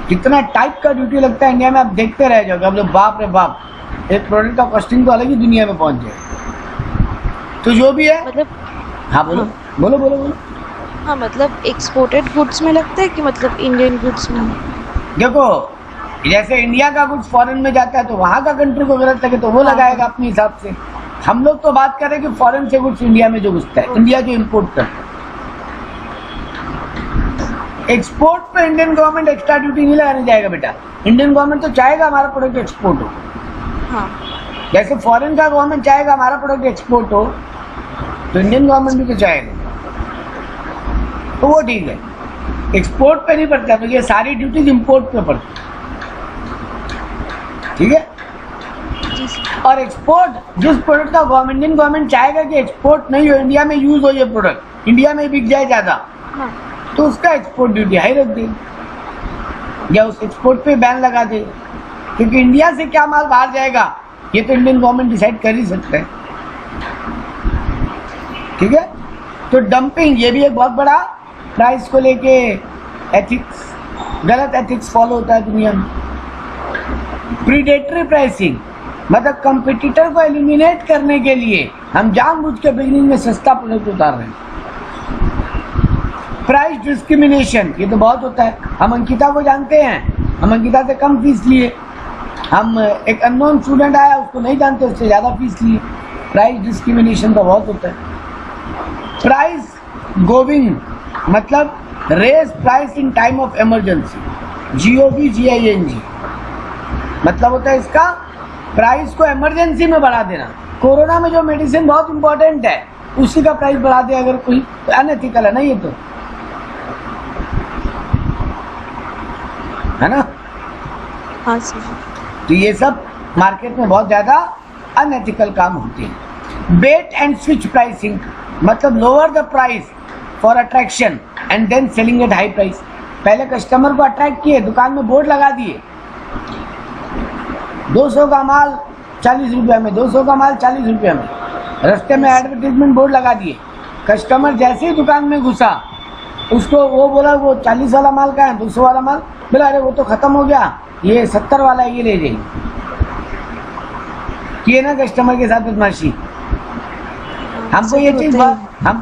कितना टाइप का ड्यूटी लगता है इंडिया में, आप देखते रह जाओगे, आप लोग बाप रे बाप, एक प्रोडक्ट का कॉस्टिंग तो अलग ही दुनिया में पहुंच जाए। तो जो भी है, मतलब हाँ बोलो, बोलो बोलो बोलो। हाँ, मतलब एक्सपोर्टेड गुड्स में लगता है कि मतलब इंडियन गुड्स में? देखो जैसे इंडिया का कुछ फॉरेन में जाता है तो वहाँ का कंट्री को गलत लगे तो वो लगाएगा अपने हिसाब से। हम लोग तो बात करें कि फॉरेन से कुछ इंडिया में जो घुसता है, इंडिया जो इम्पोर्ट करता है। एक्सपोर्ट पे इंडियन गवर्नमेंट एक्स्ट्रा ड्यूटी नहीं लगाने जाएगा बेटा। इंडियन गवर्नमेंट तो चाहेगा हमारा प्रोडक्ट एक्सपोर्ट हो, हाँ। जैसे फॉरेन का गवर्नमेंट चाहेगा हमारा प्रोडक्ट एक्सपोर्ट हो, तो इंडियन गवर्नमेंट भी तो चाहेगा, तो वो ठीक है। एक्सपोर्ट पे नहीं पड़ता, तो ये सारी ड्यूटीज इम्पोर्ट पे पड़ती, ठीक है। जी सर। और एक्सपोर्ट, जिस प्रोडक्ट का इंडियन गवर्नमेंट चाहेगा कि एक्सपोर्ट नहीं हो, इंडिया में यूज हो ये प्रोडक्ट, इंडिया में बिक जाए ज्यादा, हाँ। तो उसका एक्सपोर्ट ड्यूटी हाई रख देगी या उस एक्सपोर्ट पे बैन लगा दे, क्योंकि इंडिया से क्या माल बाहर जाएगा ये तो इंडियन गवर्नमेंट डिसाइड कर ही सकता है, ठीक है। तो डंपिंग, ये भी एक बहुत बड़ा प्राइस को लेके एथिक्स, गलत एथिक्स फॉलो होता है दुनिया में। प्रीडेटरी प्राइसिंग, मतलब कंपटीटर को एलिमिनेट करने के लिए हम जानबूझ के बिगिनिंग में सस्ता प्रोडक्ट उतार रहे हैं। प्राइस डिस्क्रिमिनेशन, ये तो बहुत होता है। हम अंकिता को जानते हैं, हम अंकिता से कम फीस लिए, हम एक अननोन स्टूडेंट आया उसको नहीं जानते, उससे ज़्यादा फीस लिए। प्राइस डिस्क्रिमिनेशन तो बहुत होता है। प्राइस गोविंग, मतलब raise price in time of emergency, GOVGING, मतलब होता है इसका प्राइस को इमरजेंसी में बढ़ा देना। कोरोना में जो मेडिसिन बहुत इंपॉर्टेंट है उसी का प्राइस बढ़ा दे अगर कोई, तो अनएथिकल है ना ये, तो है ना। हाँ सर। तो ये सब मार्केट में बहुत ज्यादा अनएथिकल काम होते हैं। बेट एंड स्विच प्राइसिंग, मतलब lower the price for attraction and then selling at high price. पहले कस्टमर को अट्रैक्ट किए, दुकान में बोर्ड लगा दिए, 200 का माल 40 रुपये में, 200 का माल 40 रुपये में, रास्ते में एडवर्टीजमेंट बोर्ड लगा दिए। कस्टमर जैसे ही दुकान में घुसा, उसको वो बोला वो 40 वाला माल का है, 200 वाला माल, बोला अरे वो तो खत्म हो गया, ये 70 वाला है, ये ले जाइए। किए ना कस्टमर के साथ बदमाशी। हमको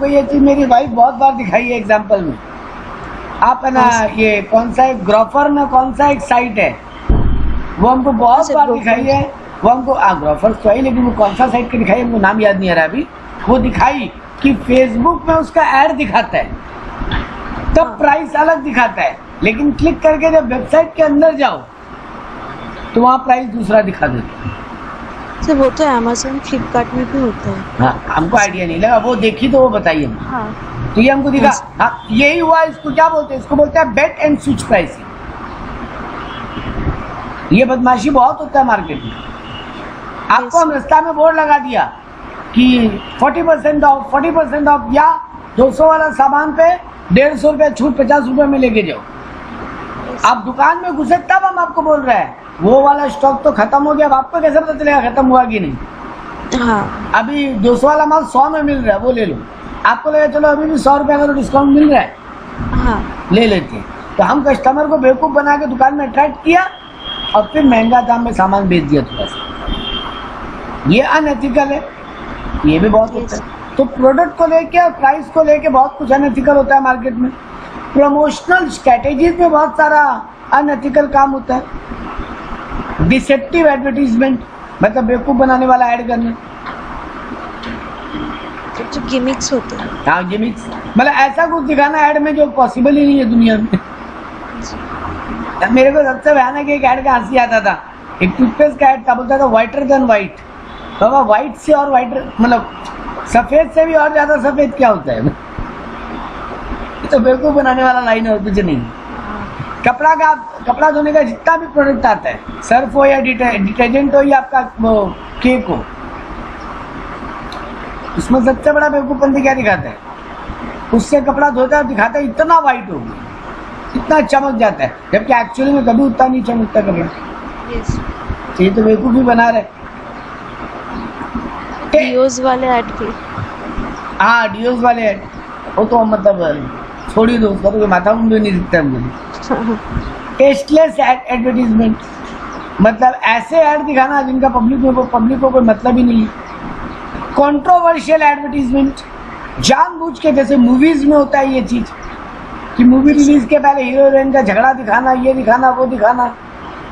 ये चीज मेरी वाइफ बहुत बार दिखाई है एग्जाम्पल में। आप है ना, ये कौन सा एक ग्रोफर में कौन सा एक साइट है, वो हमको बहुत बार दिखाई है। वो हमको ग्रोफर तो है, लेकिन वो कौन सा साइट का दिखाई, हमको नाम याद नहीं आ रहा अभी। वो दिखाई कि फेसबुक में उसका ऐड दिखाता है, तब प्राइस अलग दिखाता है, लेकिन क्लिक करके जब वेबसाइट के अंदर जाओ तो वहाँ प्राइस दूसरा दिखा देता है। सर वो तो अमेज़न फ्लिपकार्ट में भी होता है। हाँ, हमको आइडिया नहीं लगा, वो देखी तो वो बताइए। हाँ तो ये हमको दिखा। हाँ, यही हुआ। इसको क्या बोलते हैं? इसको बोलते हैं बेट एंड स्विच प्राइसिंग। ये बदमाशी बहुत होता है मार्केट में। आपको हम रास्ता में बोर्ड लगा दिया कि 40% ऑफ, 40% ऑफ, या 200 वाला सामान पे 150 रुपये छूट, 50 रुपये में लेके जाओ। आप दुकान में घुसे तब हम आपको बोल रहे हैं वो वाला स्टॉक तो खत्म हो गया। अब आपको कैसे पता चलेगा खत्म हुआ कि नहीं? हाँ, अभी 200 वाला माल 100 में मिल रहा है, वो ले लो। आपको लगा चलो अभी भी 100 रुपये का डिस्काउंट मिल रहा है, हाँ, ले लेते हैं। तो हम कस्टमर को बेवकूफ़ बना के दुकान में अट्रैक्ट किया और फिर महंगा दाम में सामान बेच दिया थोड़ा सा। ये अनएथिकल है, ये भी बहुत होता है। तो प्रोडक्ट को लेके और प्राइस को लेके बहुत कुछ अनएथिकल होता है मार्केट में। प्रमोशनल स्ट्रैटेजीज में बहुत सारा अनएथिकल काम होता है। डिसेप्टिव एडवर्टीजमेंट, मतलब बेवकूफ़ बनाने वाला ऐड करना। जो गिमिक्स होते हैं। हाँ, गिमिक्स, मतलब ऐसा कुछ दिखाना ऐड में जो पॉसिबल ही नहीं है दुनिया में। मेरे को सबसे भयानक एक ऐड का हंसी आता था। एक टूथपेस्ट का ऐड था, बोलता था व्हाइटर देन व्हाइट। बाबा व्हाइट से और व्हाइटर, मतलब सफेद से भी और ज्यादा सफेद क्या होता है? तो बेवकूफ बनाने वाला लाइन है और कुछ नहीं। कपड़ा धोने का जितना भी प्रोडक्ट आता है, सर्फ हो या डिटर्जेंट हो या आपका वो केक हो, उसमें सबसे बड़ा बेवकूफपंती क्या दिखाता है? उससे कपड़ा धोता है, दिखाता है इतना व्हाइट हो गया, इतना चमक जाता है, जबकि एक्चुअली में कभी उतना नहीं चमकता कपड़ा। तो ये तो बेवकूफी बना रहे। डियोज वाले ऐड भी। हाँ, डियोज वाले ऐड, वो तो मतलब छोड़ ही दो, उसका तो माथा मुंह नहीं दिखता मुझे। टेस्टलेस एडवर्टीजमेंट, मतलब ऐसे ऐड दिखाना जिनका पब्लिक को कोई मतलब ही नहीं है। कंट्रोवर्शियल एडवर्टीजमेंट, जानबूझ के, जैसे मूवीज में होता है ये चीज कि मूवी रिलीज के पहले हीरो हीरोइन का झगड़ा दिखाना, ये दिखाना, वो दिखाना।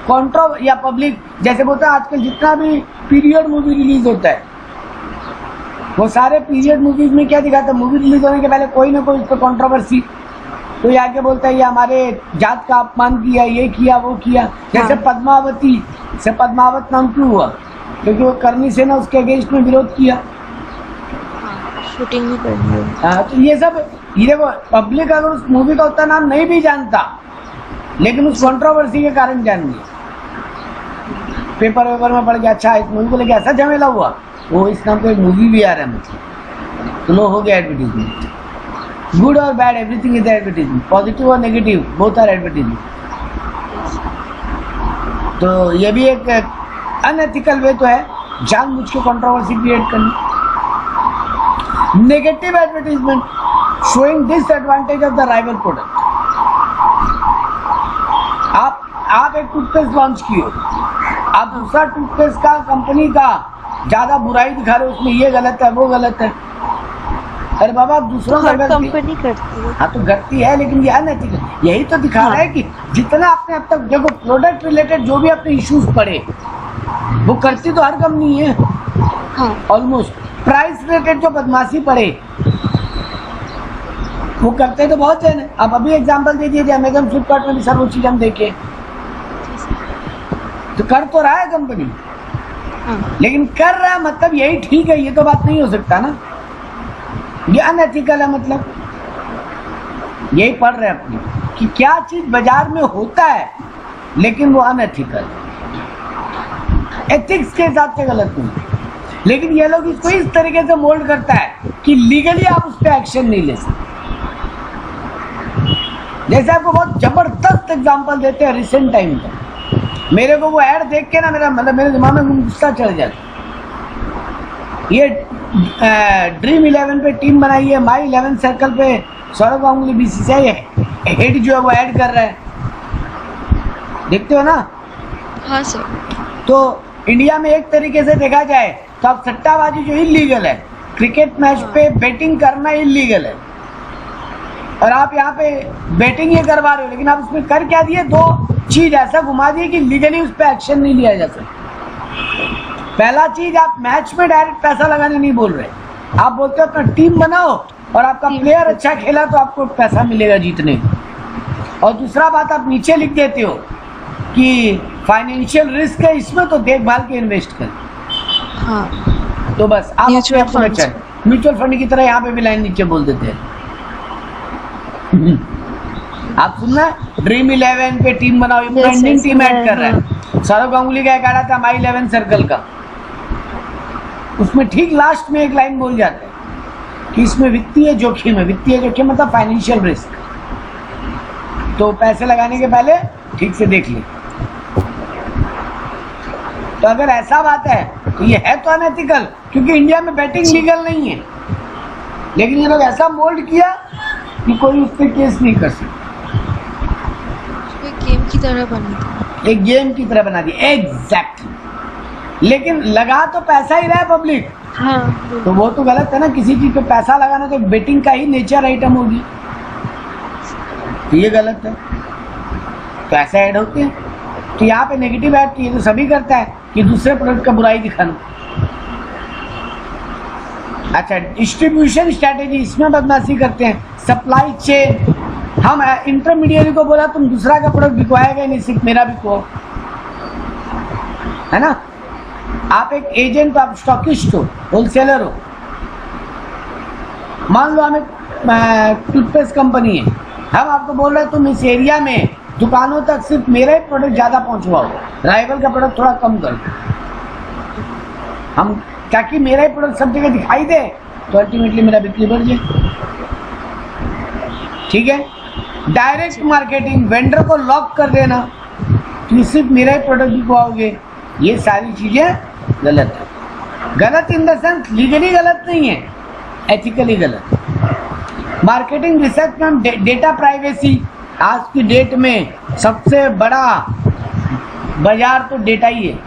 कंट्रो या पब्लिक, जैसे बोलता है आजकल जितना भी पीरियड मूवी रिलीज होता है, वो सारे पीरियड मूवीज में क्या दिखाता है? मूवी रिलीज होने के पहले कोई ना कोई उस पर कॉन्ट्रोवर्सी, तो ये आके बोलता है ये हमारे जात का अपमान किया, ये किया, वो किया। जैसे पद्मावती से पद्मावत नाम क्यों हुआ? क्योंकि वो करनी से ना उसके अगेंस्ट में विरोध किया, शूटिंग में करनी। हाँ, तो ये सब, ये देखो, पब्लिक अगर उस मूवी का उतना नाम नहीं भी जानता, लेकिन उस कंट्रोवर्सी के कारण जान गया। पेपर वेपर में पढ़ गया, अच्छा इस मूवी को लेके ऐसा झमेला हुआ, वो इस नाम का एक मूवी भी आ रहा है, मतलब तो लो हो गया एडवर्टीजमेंट। गुड और bad, everything is advertisement. Positive और नेगेटिव बोथ आर एडवर्टीजमेंट। तो ये भी एक अनएथिकल वे तो है, जानबूझ के कंट्रोवर्सी क्रिएट करनी। Negative advertisement, showing disadvantage of the rival product. आप एक टूथपेस्ट लॉन्च किए, आप दूसरा टूथपेस्ट का कंपनी का ज्यादा बुराई दिखा रहे हो, उसमें ये गलत है, वो गलत है। अरे बाबा, दूसरों का कंपनी करती है। हाँ, तो करती है, लेकिन ये अनएथिकल। यही तो दिखा रहा है कि जितना आपने अब तक देखो प्रोडक्ट रिलेटेड जो भी आपने इश्यूज पड़े, वो करती तो हर कंपनी है ऑलमोस्ट। प्राइस रिलेटेड जो बदमाशी पड़े, वो करते तो बहुत जन है। अब अभी एग्जांपल दे दिए, अमेज़न फ्लिपकार्ट में भी सर वो चीज हम देखे, तो कर तो रहा है कंपनी, लेकिन कर रहा है मतलब यही ठीक है, ये तो बात नहीं हो सकता ना। ये अनएथिकल है, मतलब यही पढ़ रहे हैं अपनी कि क्या चीज बाजार में होता है, लेकिन वो अनएथिकल, एथिक्स के हिसाब से गलत नहीं। लेकिन ये लोग इसको इस तरीके से मोल्ड करता है कि लीगली आप उस पर एक्शन नहीं ले सकते। जैसे आपको बहुत जबरदस्त एग्जांपल देते हैं रिसेंट टाइम का, मेरे को वो ऐड देख के ना मेरे दिमाग में गुस्सा चढ़ जाता। ये ड्रीम 11 पे टीम बनाई है, माई 11 सर्कल पे सौरव गांगुली बीसीसीआई हेड जो है वो ऐड कर रहा है, देखते हो ना। हाँ सर। तो इंडिया में एक तरीके से देखा जाए तो अब सट्टाबाजी जो इलीगल है, क्रिकेट मैच पे बेटिंग करना इलीगल है, और आप यहाँ पे बेटिंग ये करवा रहे हो, लेकिन आप उसमें कर क्या दिए, दो चीज ऐसा घुमा दिए कि लीगली उस पर एक्शन नहीं लिया जा सकता। पहला चीज, आप मैच में डायरेक्ट पैसा लगाने नहीं बोल रहे, आप बोलते हो अपना टीम बनाओ और आपका प्लेयर अच्छा खेला तो आपको पैसा मिलेगा जीतने। और दूसरा बात, आप नीचे लिख देते हो कि फाइनेंशियल रिस्क है इसमें, तो देखभाल के इन्वेस्ट कर। हाँ। तो बस आप म्यूचुअल फंड की तरह यहाँ पे भी लाइन नीचे बोल देते हैं। आप सुनना, ड्रीम 11 पे टीम बनाओ, ये पूरा इंडियन टीम ऐड कर रहा है। सौरव गांगुली का एक आया था माई 11 सर्कल का, उसमें ठीक लास्ट में एक लाइन बोल जाते हैं कि इसमें वित्तीय जोखिम है। वित्तीय जोखिम मतलब फाइनेंशियल रिस्क, तो पैसे लगाने के पहले ठीक से देख ले। तो अगर ऐसा बात है तो ये है तो अनएथिकल, क्योंकि इंडिया में बैटिंग लीगल नहीं है, लेकिन ये लोग ऐसा मोल्ड किया कि कोई उस पर केस नहीं कर सकता। एक गेम की तरह बनी थी, एक गेम की तरह बना दिया, एग्जैक्टली। लेकिन लगा तो पैसा ही रहा है पब्लिक। हाँ। तो वो तो गलत है ना, किसी चीज पे पैसा लगाना तो बेटिंग का ही नेचर आइटम होगी, तो ये गलत है। तो ऐसा ऐड होते हैं, तो यहाँ पे नेगेटिव ऐड ये तो सभी करता है कि दूसरे प्रोडक्ट का बुराई दिखाना। अच्छा, डिस्ट्रीब्यूशन स्ट्रेटेजी, इसमें बदमाशी करते हैं। सप्लाई चेन, हम इंटरमीडिएट को बोला तुम दूसरा का प्रोडक्ट बिकवाएगा नहीं, सिर्फ मेरा बिकवाओ, है ना। आप एक एजेंट हो, आप स्टॉकिस्ट हो, होलसेलर हो। मान लो हम एक टूथपेस्ट कंपनी है, हम आपको बोल रहे हैं तुम इस एरिया में दुकानों तक सिर्फ मेरा ही प्रोडक्ट ज्यादा पहुंचवाओ, राइवल का प्रोडक्ट थोड़ा कम करो। हम ताकि मेरा ही प्रोडक्ट सब जगह दिखाई दे, तो अल्टीमेटली मेरा बिक्री बढ़ जाए। ठीक है। डायरेक्ट मार्केटिंग, वेंडर को लॉक कर देना, तुम सिर्फ मेरा ही प्रोडक्ट बिकवाओगे, ये सारी चीजें गलत है। गलत इन द सेंस लीगली गलत नहीं है, एथिकली गलत। मार्केटिंग रिसर्च में हम डेटा प्राइवेसी, आज की डेट में सबसे बड़ा बाजार तो डेटा ही है।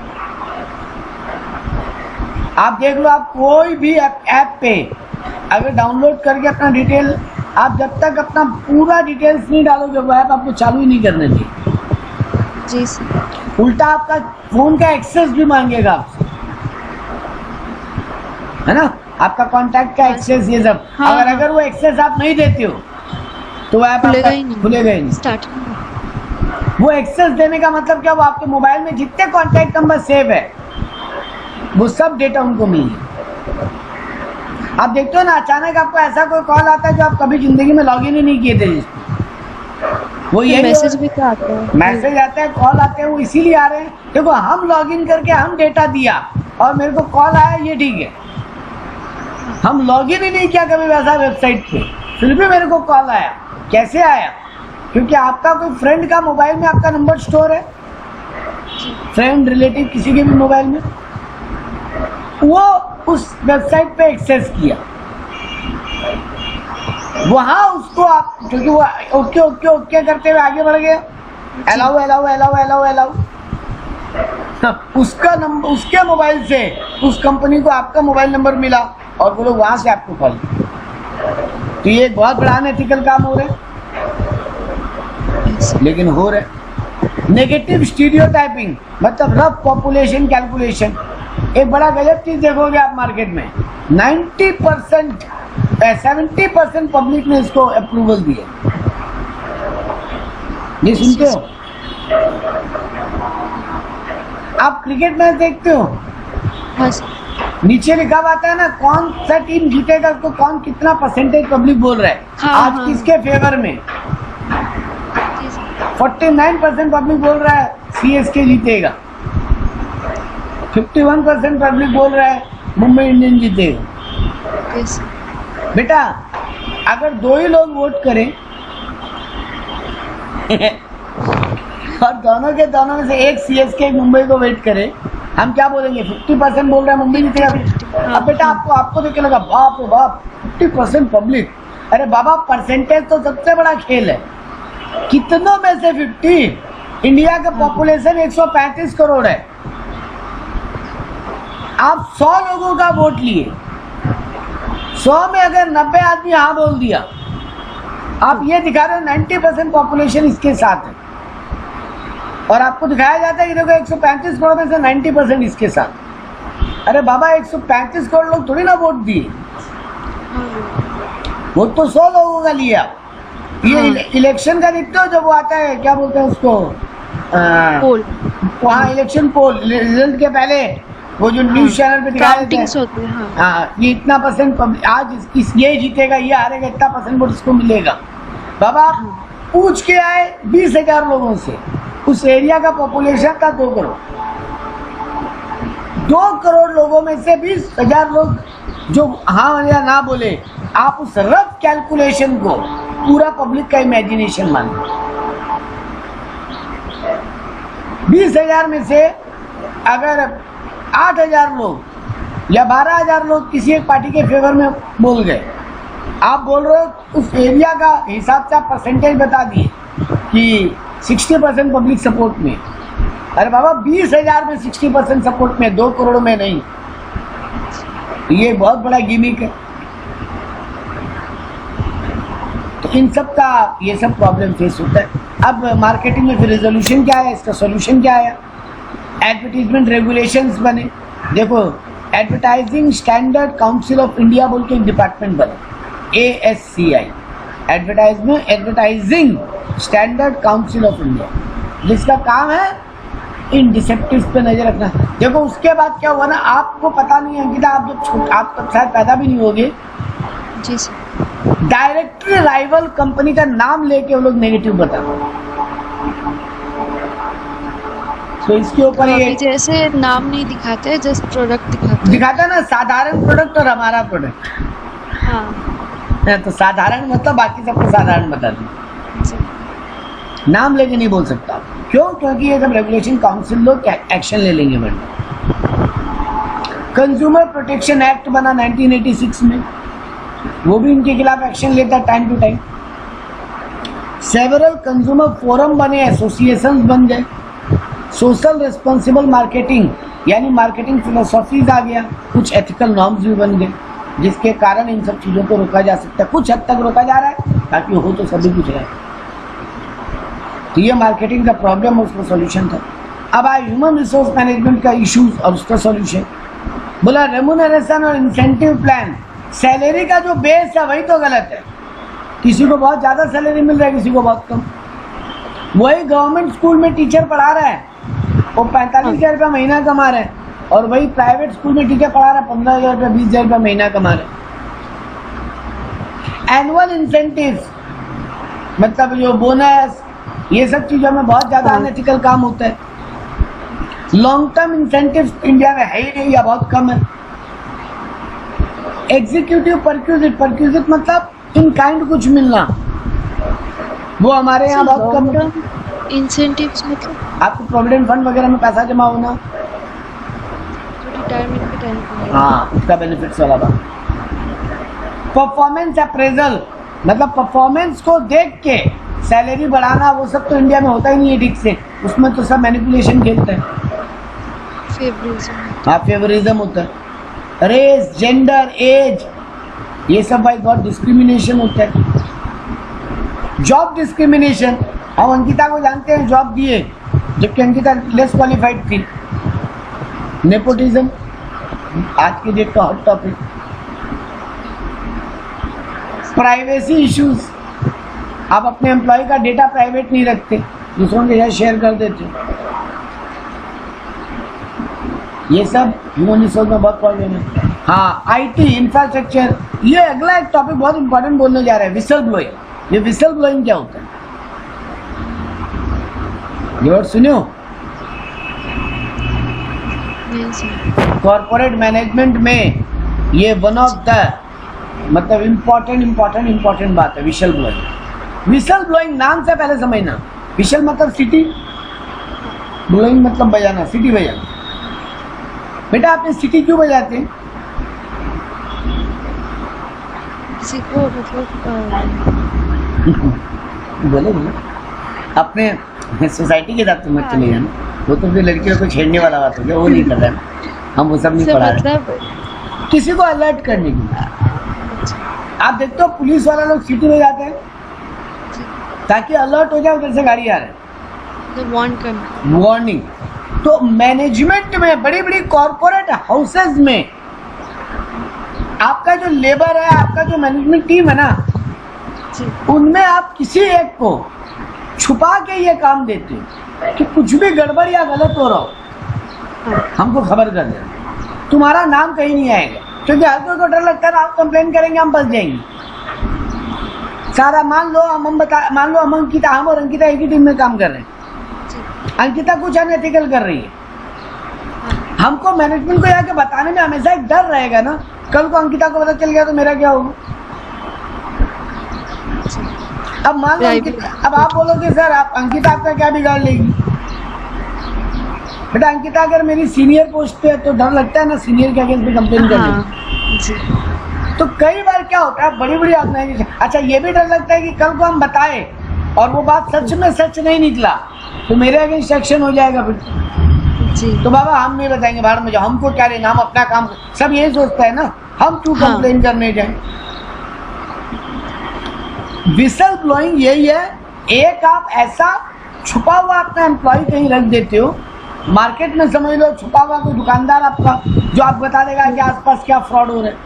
आप देख लो, आप कोई भी ऐप पे अगर डाउनलोड करके अपना डिटेल, आप जब तक अपना पूरा डिटेल्स नहीं डालोगे वो ऐप आपको चालू ही नहीं करने देगी। जी सर। उल्टा आपका फोन का एक्सेस भी मांगेगा आपसे, है ना, आपका कॉन्टैक्ट का एक्सेस, ये सब। हाँ, अगर वो एक्सेस आप नहीं देते हो तो ऐप खुलेगा ही नहीं। स्टार्टिंग में वो एक्सेस देने का मतलब क्या, वो आपके मोबाइल में जितने कॉन्टैक्ट नंबर सेव है वो सब डेटा उनको मिले। आप देखते हो ना, अचानक आपको ऐसा कोई कॉल आता है जो आप कभी जिंदगी में लॉगिन ही नहीं किए थे, वो यही मैसेज भी तो आता है, मैसेज आता है, कॉल आते हैं, वो इसीलिए आ रहे हैं। देखो, हम लॉगिन करके हम डेटा दिया और मेरे को कॉल आया, ये ठीक है। हम लॉगिन ही नहीं किया कभी वैसा वेबसाइट पे, फिर भी मेरे को कॉल आया। कैसे आया? क्योंकि आपका कोई फ्रेंड का मोबाइल में आपका नंबर स्टोर है, फ्रेंड रिलेटिव किसी के भी मोबाइल में, वो उस वेबसाइट पे एक्सेस किया, वहां उसको आप, क्योंकि वो ओके ओके ओके करते हुए आगे बढ़ गया, allow allow allow allow allow, उसका नंबर, उसके मोबाइल से उस कंपनी को आपका मोबाइल नंबर मिला और वो लोग वहां से आपको कॉल किया। तो ये एक बहुत बड़ा अनएथिकल काम हो रहा है, लेकिन हो रहा है। नेगेटिव स्टीरियोटाइपिंग मतलब रफ पॉपुलेशन कैलकुलेशन, एक बड़ा गलत चीज देखोगे आप मार्केट में, 90% 70% पब्लिक ने इसको अप्रूवल दिया। ये सुनते हो? आप क्रिकेट मैच देखते हो, नीचे लिखा हुआ आता है ना कौन सा टीम जीतेगा, तो कौन कितना परसेंटेज पब्लिक बोल रहा है। आज किसके फेवर में? 49% पब्लिक बोल रहा है CSK जीतेगा, 51% पब्लिक बोल रहा है मुंबई इंडियन जीतेगा। कैसे? बेटा अगर 2 ही लोग वोट करें और दोनों के दोनों में से एक सीएसके मुंबई को वेट करे, हम क्या बोलेंगे? 50% बोल रहे हैं मुंबई जीतेगा। अब बेटा आपको देख के लगा बाप रे बाप 50% पब्लिक। अरे बाबा परसेंटेज तो सबसे बड़ा खेल है। कितनों में से 50? इंडिया का पॉपुलेशन 135 करोड़ है। आप 100 लोगों का वोट लिए, 100 में अगर 90 आदमी हाँ बोल दिया, आप ये दिखा रहे हो 90% पॉपुलेशन इसके साथ है, और आपको दिखाया जाता है कि देखो 135 करोड़ में से 90% इसके साथ। अरे बाबा 135 करोड़ लोग थोड़ी ना वोट दिए, वोट तो 100 लोगों का लिया। ये इलेक्शन का देखते हो जब वो आता है, क्या बोलते हैं उसको, पोल। वहाँ इलेक्शन पोल रिजल्ट के पहले वो जो न्यूज चैनल पे दिखाया काउंटिंग्स होती है। हाँ, ये इतना % आज ये जीतेगा, ये हारेगा, इतना % वोट इसको मिलेगा। बाबा पूछ के आए 20,000 लोगों से, उस एरिया का पॉपुलेशन था 2 करोड़। 2 करोड़ लोगों में से 20,000 लोग जो हाँ या ना बोले, आप उस रफ कैलकुलेशन को पूरा पब्लिक का इमेजिनेशन माने। 20,000 में से अगर 8,000 लोग या 12,000 लोग किसी एक पार्टी के फेवर में बोल गए, आप बोल रहे हो उस एरिया का हिसाब से आप परसेंटेज बता दिए कि 60% पब्लिक सपोर्ट में। अरे बाबा 20,000 में 60% सपोर्ट में, 2 करोड़ में नहीं। ये बहुत बड़ा गिमिक है। तो इन सब का ये सब प्रॉब्लम फेस होता है। अब मार्केटिंग में फिर रेजोल्यूशन क्या है, इसका सॉल्यूशन क्या है? एडवर्टीजमेंट रेगुलेशंस बने। देखो advertising standard council of India बोल के एक डिपार्टमेंट बना, ASCI, advertising standard council of India, जिसका काम है इन डिसेप्टिव्स पे नजर रखना। देखो उसके बाद क्या हुआ ना, आपको पता नहीं है अंकिता, आप जब आप तब शायद पैदा भी नहीं होगे, जी सर। डायरेक्टली राइवल कंपनी का नाम लेके वो लोग नेगेटिव बताते। तो इसके ऊपर ये जैसे नाम नहीं दिखाते, जस्ट प्रोडक्ट दिखाता ना, साधारण प्रोडक्ट और हमारा प्रोडक्ट। हाँ, तो साधारण मतलब बाकी सबको साधारण बता दें, नाम लेके नहीं बोल सकता। क्यों? क्योंकि ये सब रेगुलेशन काउंसिल लोग एक्शन ले लेंगे। मैडम कंज्यूमर प्रोटेक्शन एक्ट बना 1986 में, वो भी इनके खिलाफ एक्शन लेता time to time. Several consumer forum बने, एसोसिएशंस बन गए। सोशल रिस्पॉन्सिबल मार्केटिंग यानी मार्केटिंग फिलोसॉफीज आ गया, कुछ एथिकल नॉर्म्स भी बन गए, जिसके कारण इन सब चीज़ों को रोका जा सकता है। कुछ हद तक रोका जा रहा है, ताकि हो तो सभी कुछ रहे। तो ये मार्केटिंग का प्रॉब्लम और उसका सॉल्यूशन था। अब आए ह्यूमन रिसोर्स मैनेजमेंट का इश्यूज और उसका सॉल्यूशन। बोला रेम्यूनरेशन और इंसेंटिव प्लान, सैलरी का जो बेस है वही तो गलत है। किसी को बहुत ज़्यादा सैलरी मिल रहा है, किसी को बहुत कम। वही गवर्नमेंट स्कूल में टीचर पढ़ा रहा है, वो 45,000 रुपया महीना कमा रहे हैं, और वही प्राइवेट स्कूल में टीचर पढ़ा रहा है 15,000 रुपया 20,000 रुपया महीना कमा रहे हैं। एनुअल इंसेंटिव्स मतलब जो बोनस, ये सब चीज़ों में बहुत ज़्यादा अनएथिकल काम होता है। लॉन्ग टर्म इंसेंटिव्स इंडिया में है ही नहीं या बहुत कम है। एग्जीक्यूटिव परक्यूजिट मतलब इन काइंड कुछ मिलना, वो हमारे यहाँ बहुत कम है। इंसेंटिव्स मतलब आपको प्रोविडेंट फंड वगैरह में पैसा जमा होना, रिटायरमेंट के टाइम पे। हाँ, उसका बेनिफिट्स वाला बात। परफॉर्मेंस अप्रेजल मतलब परफॉर्मेंस को देख के सैलरी बढ़ाना, वो सब तो इंडिया में होता ही नहीं है ठीक से, उसमें तो सब मैनिपुलेशन खेलते हैं। हाँ, फेवरिज्म होता है। रेस, जेंडर, एज, ये सब भाई बहुत डिस्क्रिमिनेशन होता है। जॉब डिस्क्रिमिनेशन, हम अंकिता को जानते हैं, जॉब दिए जबकि अंकिता लेस क्वालिफाइड थी। नेपोटिज्म आज के डेट का हॉट टॉपिक। प्राइवेसी इश्यूज, आप अपने एम्प्लॉय का डेटा प्राइवेट नहीं रखते, दूसरों के साथ शेयर कर देते। ये सब ह्यूमन रिसोर्स में बहुत प्रॉब्लम है। हाँ, आईटी इंफ्रास्ट्रक्चर, ये अगला एक टॉपिक बहुत इंपॉर्टेंट बोलने जा रहे हैं, विसल ब्लोइंग। ये विसल ब्लोइंग क्या होता है, ये वर्ड सुनियो? नहीं सर। कॉर्पोरेट मैनेजमेंट में ये वन ऑफ द मतलब इम्पोर्टेंट बात है विशल ब्लोइंग। विशल ब्लोइंग नाम से पहले समझना, विशल मतलब सिटी, ब्लोइंग मतलब बजाना, सिटी बजाना। बेटा आपने सिटी क्यों बजाते हैं? किसी को मतलब बोलो बोलो। अपने सोसाइटी के साथ तो मत चले जाना, वो तो फिर लड़कियों को छेड़ने वाला बात हो गया, वो नहीं कर रहा है, हम वो सब नहीं सर पढ़ा रहे। मतलब किसी को अलर्ट करने के लिए आप देखते हो पुलिस वाला लोग सिटी में जाते हैं ताकि अलर्ट हो जाए उधर से गाड़ी आ रहा है, वार्न करना। वार्निंग। तो मैनेजमेंट में बड़ी बड़ी कॉर्पोरेट हाउसेस में आपका जो लेबर है, आपका जो मैनेजमेंट टीम है ना, जी उनमें आप किसी एक को छुपा के ये काम देते हो कि कुछ भी गड़बड़ या गलत हो रहा हो हाँ हमको खबर कर देना, तुम्हारा नाम कहीं नहीं आएगा, क्योंकि हर कोई को डर लगता है आप कंप्लेन करेंगे हम फंस जाएंगे। सारा मान लो हम अंकिता, हम और अंकिता एक ही टीम में काम कर रहे हैं, जी अंकिता कुछ अनएथिकल कर रही है, हमको मैनेजमेंट को जाके बताने में हमेशा एक डर रहेगा ना, कल को अंकिता को पता चल गया तो मेरा क्या होगा। अब मान लो अब आप बोलोगे सर आप अंकिता आपका क्या बिगाड़ लेगी? बेटा अंकिता अगर मेरी सीनियर पोस्ट पे है तो डर लगता है ना सीनियर के अगेंस्ट भी कंप्लेन करने में। हाँ जी तो कई बार क्या होता है बड़ी बड़ी ऑर्गेनाइजेशन, अच्छा ये भी डर लगता है कि कल को हम बताए और वो बात सच में सच नहीं निकला तो मेरे अगेंस्ट एक्शन हो जाएगा फिर। जी तो बाबा हम नहीं बताएंगे, बाहर में जाओ, हमको क्या लेना, हम अपना काम, सब यही सोचता है ना, हम क्यों हाँ। कंप्लेन करने जाए। विसल ब्लोइंग यही है, एक आप ऐसा छुपा हुआ अपना एम्प्लॉय कहीं रख देते हो, मार्केट में समझ लो छुपा हुआ कोई दुकानदार आपका जो आप बता देगा कि आसपास क्या फ्रॉड हो रहा है।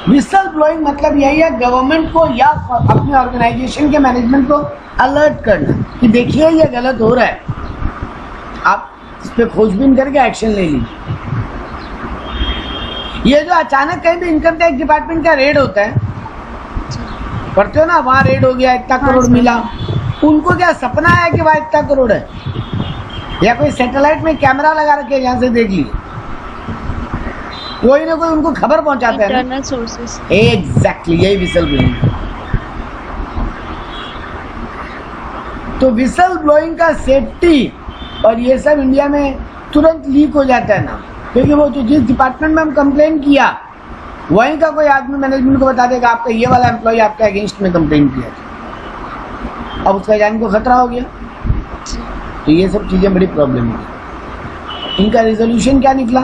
विसल ब्लोइंग मतलब यही है गवर्नमेंट को या अपनी ऑर्गेनाइजेशन के मैनेजमेंट को अलर्ट करना कि देखिए ये गलत हो रहा है, आप इस पर खोजबीन करके एक्शन ले लीजिए। ये जो अचानक कहीं भी इनकम टैक्स डिपार्टमेंट का रेड होता है, पढ़ते हो ना, वहाँ रेड हो गया इतना करोड़ सर। मिला, उनको क्या सपना है कि वहाँ इतना करोड़ है, या कोई सैटेलाइट में कैमरा लगा रखे यहाँ से देख लीजिए, कोई ना कोई उनको खबर पहुंचाता है ना। Internal sources. एग्जैक्टली यही विसल ब्लोइंग। तो विसल ब्लोइंग का सेफ्टी और ये सब इंडिया में तुरंत लीक हो जाता है ना, क्योंकि वो जो जिस डिपार्टमेंट में हम कंप्लेन किया वहीं का कोई आदमी मैनेजमेंट को बता देगा आपका ये वाला एम्प्लॉय आपके अगेंस्ट में कंप्लेन किया था, अब उसका जान को खतरा हो गया। तो ये सब चीज़ें बड़ी प्रॉब्लम है। इनका रिजोल्यूशन क्या निकला?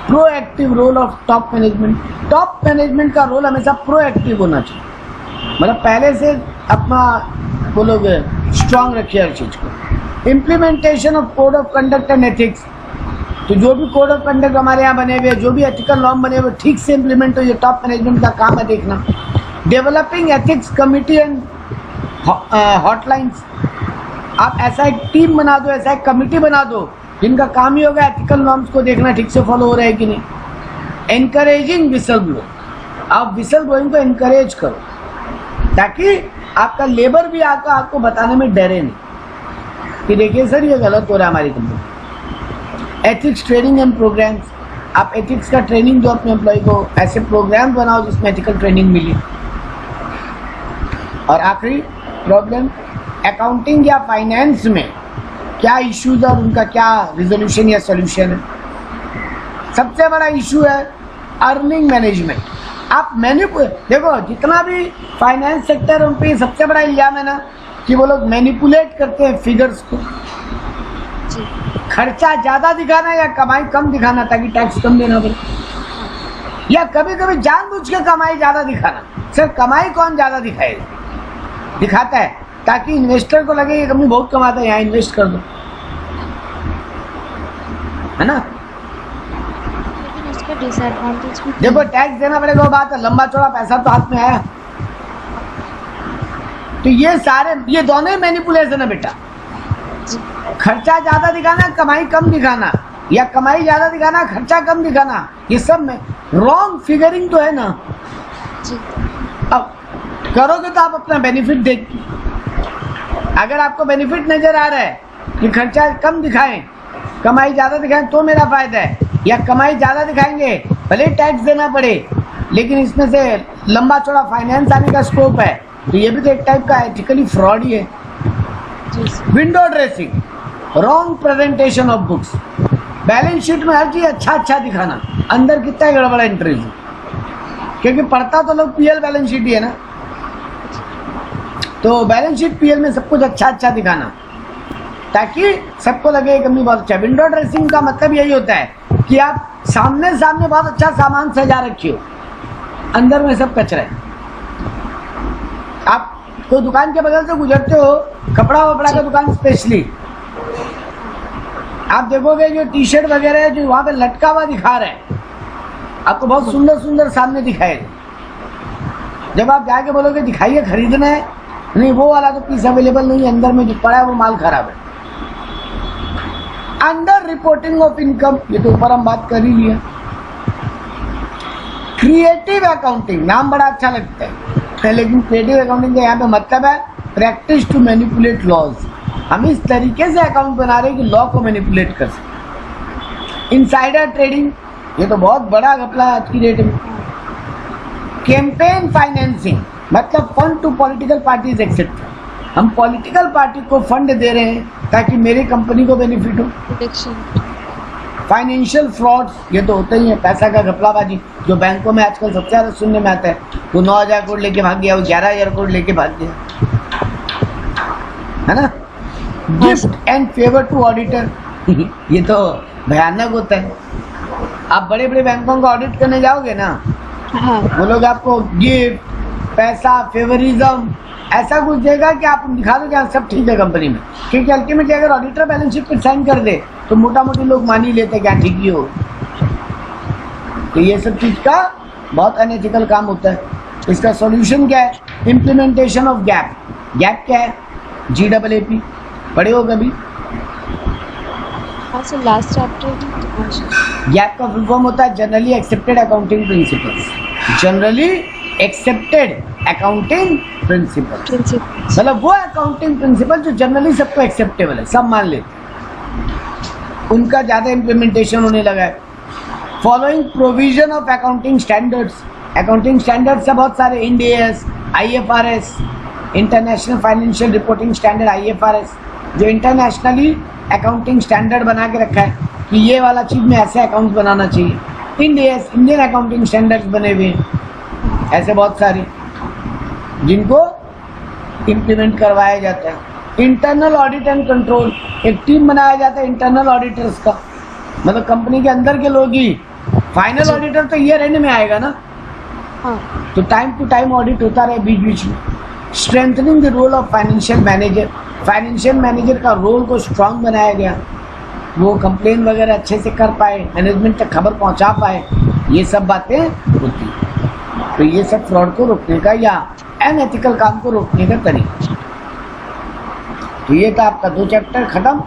Proactive role of top management. Top management का रोल हमेशा प्रोएक्टिव होना चाहिए, मतलब पहले से अपना बोलोगे स्ट्रांग रखिए हर चीज़ को। Implementation of code of conduct and ethics, तो जो भी कोड ऑफ कंडक्ट हमारे यहाँ बने हुए, जो भी एथिकल नॉर्म बने हुए ठीक से इम्प्लीमेंट हो, ये टॉप मैनेजमेंट का काम है देखना। डेवलपिंग एथिक्स कमिटी एंड हॉटलाइंस, आप ऐसा एक टीम बना दो, ऐसा एक कमिटी बना दो जिनका काम ही होगा एथिकल नॉर्म्स को देखना ठीक से फॉलो हो रहा है कि नहीं। एनकरेजिंग विसल ब्लोइंग, आप विसल ब्लोइंग को एनकरेज करो ताकि आपका लेबर भी आपको बताने में डरे नहीं कि देखिए सर ये गलत हो रहा है हमारी company. Ethics training and programmes, आप एथिक्स का ट्रेनिंग दो अपने एम्प्लॉय को, ऐसे प्रोग्राम बनाओ जिसमें एथिकल ट्रेनिंग मिले। और आखिरी प्रॉब्लम, अकाउंटिंग या फाइनेंस में क्या इश्यूज और उनका क्या रिजोल्यूशन या सॉल्यूशन है। सबसे बड़ा इशू है अर्निंग मैनेजमेंट। आप देखो जितना भी फाइनेंस सेक्टर उन पे सबसे बड़ा इल्जाम है ना कि वो लोग मैनिपुलेट करते हैं फिगर्स को, जी खर्चा ज़्यादा दिखाना या कमाई कम दिखाना ताकि टैक्स कम देना पड़े, या कभी कभी जानबूझ के कमाई ज़्यादा दिखाना। सर कमाई कौन ज़्यादा दिखाता है ताकि इन्वेस्टर को लगे ये कंपनी बहुत कमाता है, यहाँ इन्वेस्ट कर दो, है ना। लेकिन उसका डिसएडवांटेज भी देखो टैक्स देना पड़ेगा वो बात है, लंबा चौड़ा पैसा तो हाथ में आया। तो ये दोनों ही मैनिपुलेशन है बेटा, जी खर्चा ज्यादा दिखाना कमाई कम दिखाना, या कमाई ज्यादा दिखाना खर्चा कम दिखाना, ये सब में रॉन्ग फिगरिंग तो है ना। जी अब करोगे तो आप अपना बेनिफिट देख, अगर आपको बेनिफिट नजर आ रहा है कि खर्चा कम दिखाएं कमाई ज्यादा दिखाएं तो मेरा फायदा है, या कमाई ज्यादा दिखाएंगे भले टैक्स देना पड़े लेकिन इसमें से लंबा चौड़ा फाइनेंस आने का स्कोप है, तो ये भी तो एक टाइप का एथिकली फ्रॉड ही है। जी sir. Window dressing, wrong presentation of books, balance sheet में हर चीज अच्छा दिखाना, अंदर कितना गड़बड़ एंट्रीज, क्योंकि पढ़ता तो लोग पीएल बैलेंस शीट ही है ना, तो बैलेंस शीट पीएल में सब कुछ अच्छा दिखाना ताकि सबको लगे कंपनी बहुत अच्छा। विंडो ड्रेसिंग का मतलब यही होता है कि आप सामने बहुत अच्छा सामान सजा रखी हो, अंदर में सब कचरा है। आप कोई दुकान के बगल से गुजरते हो, कपड़ा वपड़ा का दुकान स्पेशली, आप देखोगे जो टी शर्ट वगैरह है जो वहां पे लटका हुआ दिखा रहे हैं, आपको बहुत सुंदर सामने दिखाएगा। जब आप जाके बोलोगे दिखाइए खरीदना है, नहीं वो वाला तो पीस अवेलेबल नहीं है, अंदर में जो पड़ा है वो माल खराब है। अंडर रिपोर्टिंग ऑफ इनकम, ये तो ऊपर हम बात कर ही लिया। क्रिएटिव अकाउंटिंग, नाम बड़ा अच्छा लगता है लेकिन क्रिएटिव अकाउंटिंग का यहाँ पे मतलब है प्रैक्टिस टू मैनिपुलेट लॉज। हम इस तरीके से अकाउंट बना रहे हैं कि लॉ को मैनिपुलेट कर सके। इनसाइडर ट्रेडिंग, ये तो बहुत बड़ा घपला है आज की डेट में। कैंपेन फाइनेंसिंग, मतलब fund to political parties etcetera, हम पॉलिटिकल पार्टी को फंड दे रहे हैं ताकि मेरी कंपनी को बेनिफिट हो। प्रोटेक्शन। फाइनेंशियल फ्रॉड्स, ये तो होता ही है, पैसा का घपलाबाजी जो बैंकों में आजकल सबसे ज़्यादा सुनने में आता है। वो 9,000 करोड़ लेके भाग गया, वो 11,000 करोड़ लेके भाग गया, है ना। Gift and favour to auditor, ये तो भयानक होता है। आप बड़े बड़े बैंकों को ऑडिट करने जाओगे ना, हाँ। वो लोग आपको गिफ्ट, पैसा, फेवरिज्म ऐसा कुछ देगा कि आप दिखा दो कि हाँ सब ठीक है कंपनी में, क्योंकि अल्टीमेटली अगर ऑडिटर बैलेंस शीट पर साइन कर दे तो मोटा मोटी लोग मान ही लेते क्या ठीक ही हो। तो ये सब चीज का बहुत अनएथिकल काम होता है। इसका सॉल्यूशन क्या है? Implementation of gap. गैप क्या है? GAAP पढ़े हो कभी? हाँ सर, लास्ट चैप्टर। गैप का फुल फॉर्म होता है generally accepted accounting principles. Generally accepted accounting principle, मतलब वो अकाउंटिंग प्रिंसिपल जो जनरली सबको एक्सेप्टेबल है, सब मान लेते हैं, उनका ज्यादा इम्प्लीमेंटेशन होने लगा है। Following provision of accounting standards, accounting standards है बहुत सारे, Ind AS, IFRS, international financial reporting standard IFRS, जो इंटरनेशनली अकाउंटिंग स्टैंडर्ड बना के रखा है कि ये वाला चीज में ऐसे अकाउंट बनाना चाहिए। Ind AS, Indian accounting standards बने हुए हैं, ऐसे बहुत सारे जिनको इम्प्लीमेंट करवाया जाता है। इंटरनल ऑडिट एंड कंट्रोल, एक टीम बनाया जाता है इंटरनल ऑडिटर्स का, मतलब कंपनी के अंदर के लोग ही। फाइनल ऑडिटर तो ईयर एंड में आएगा ना, हाँ। तो टाइम टू टाइम ऑडिट होता रहे बीच बीच में। Strengthening the role of financial manager, financial manager का रोल को स्ट्रांग बनाया गया, वो कंप्लेन वगैरह अच्छे से कर पाए, मैनेजमेंट तक खबर पहुंचा पाए, ये सब बातें होती हैं। तो ये सब फ्रॉड को रोकने का या अनएथिकल काम को रोकने का तरीका। तो ये था आपका 2 चैप्टर खत्म।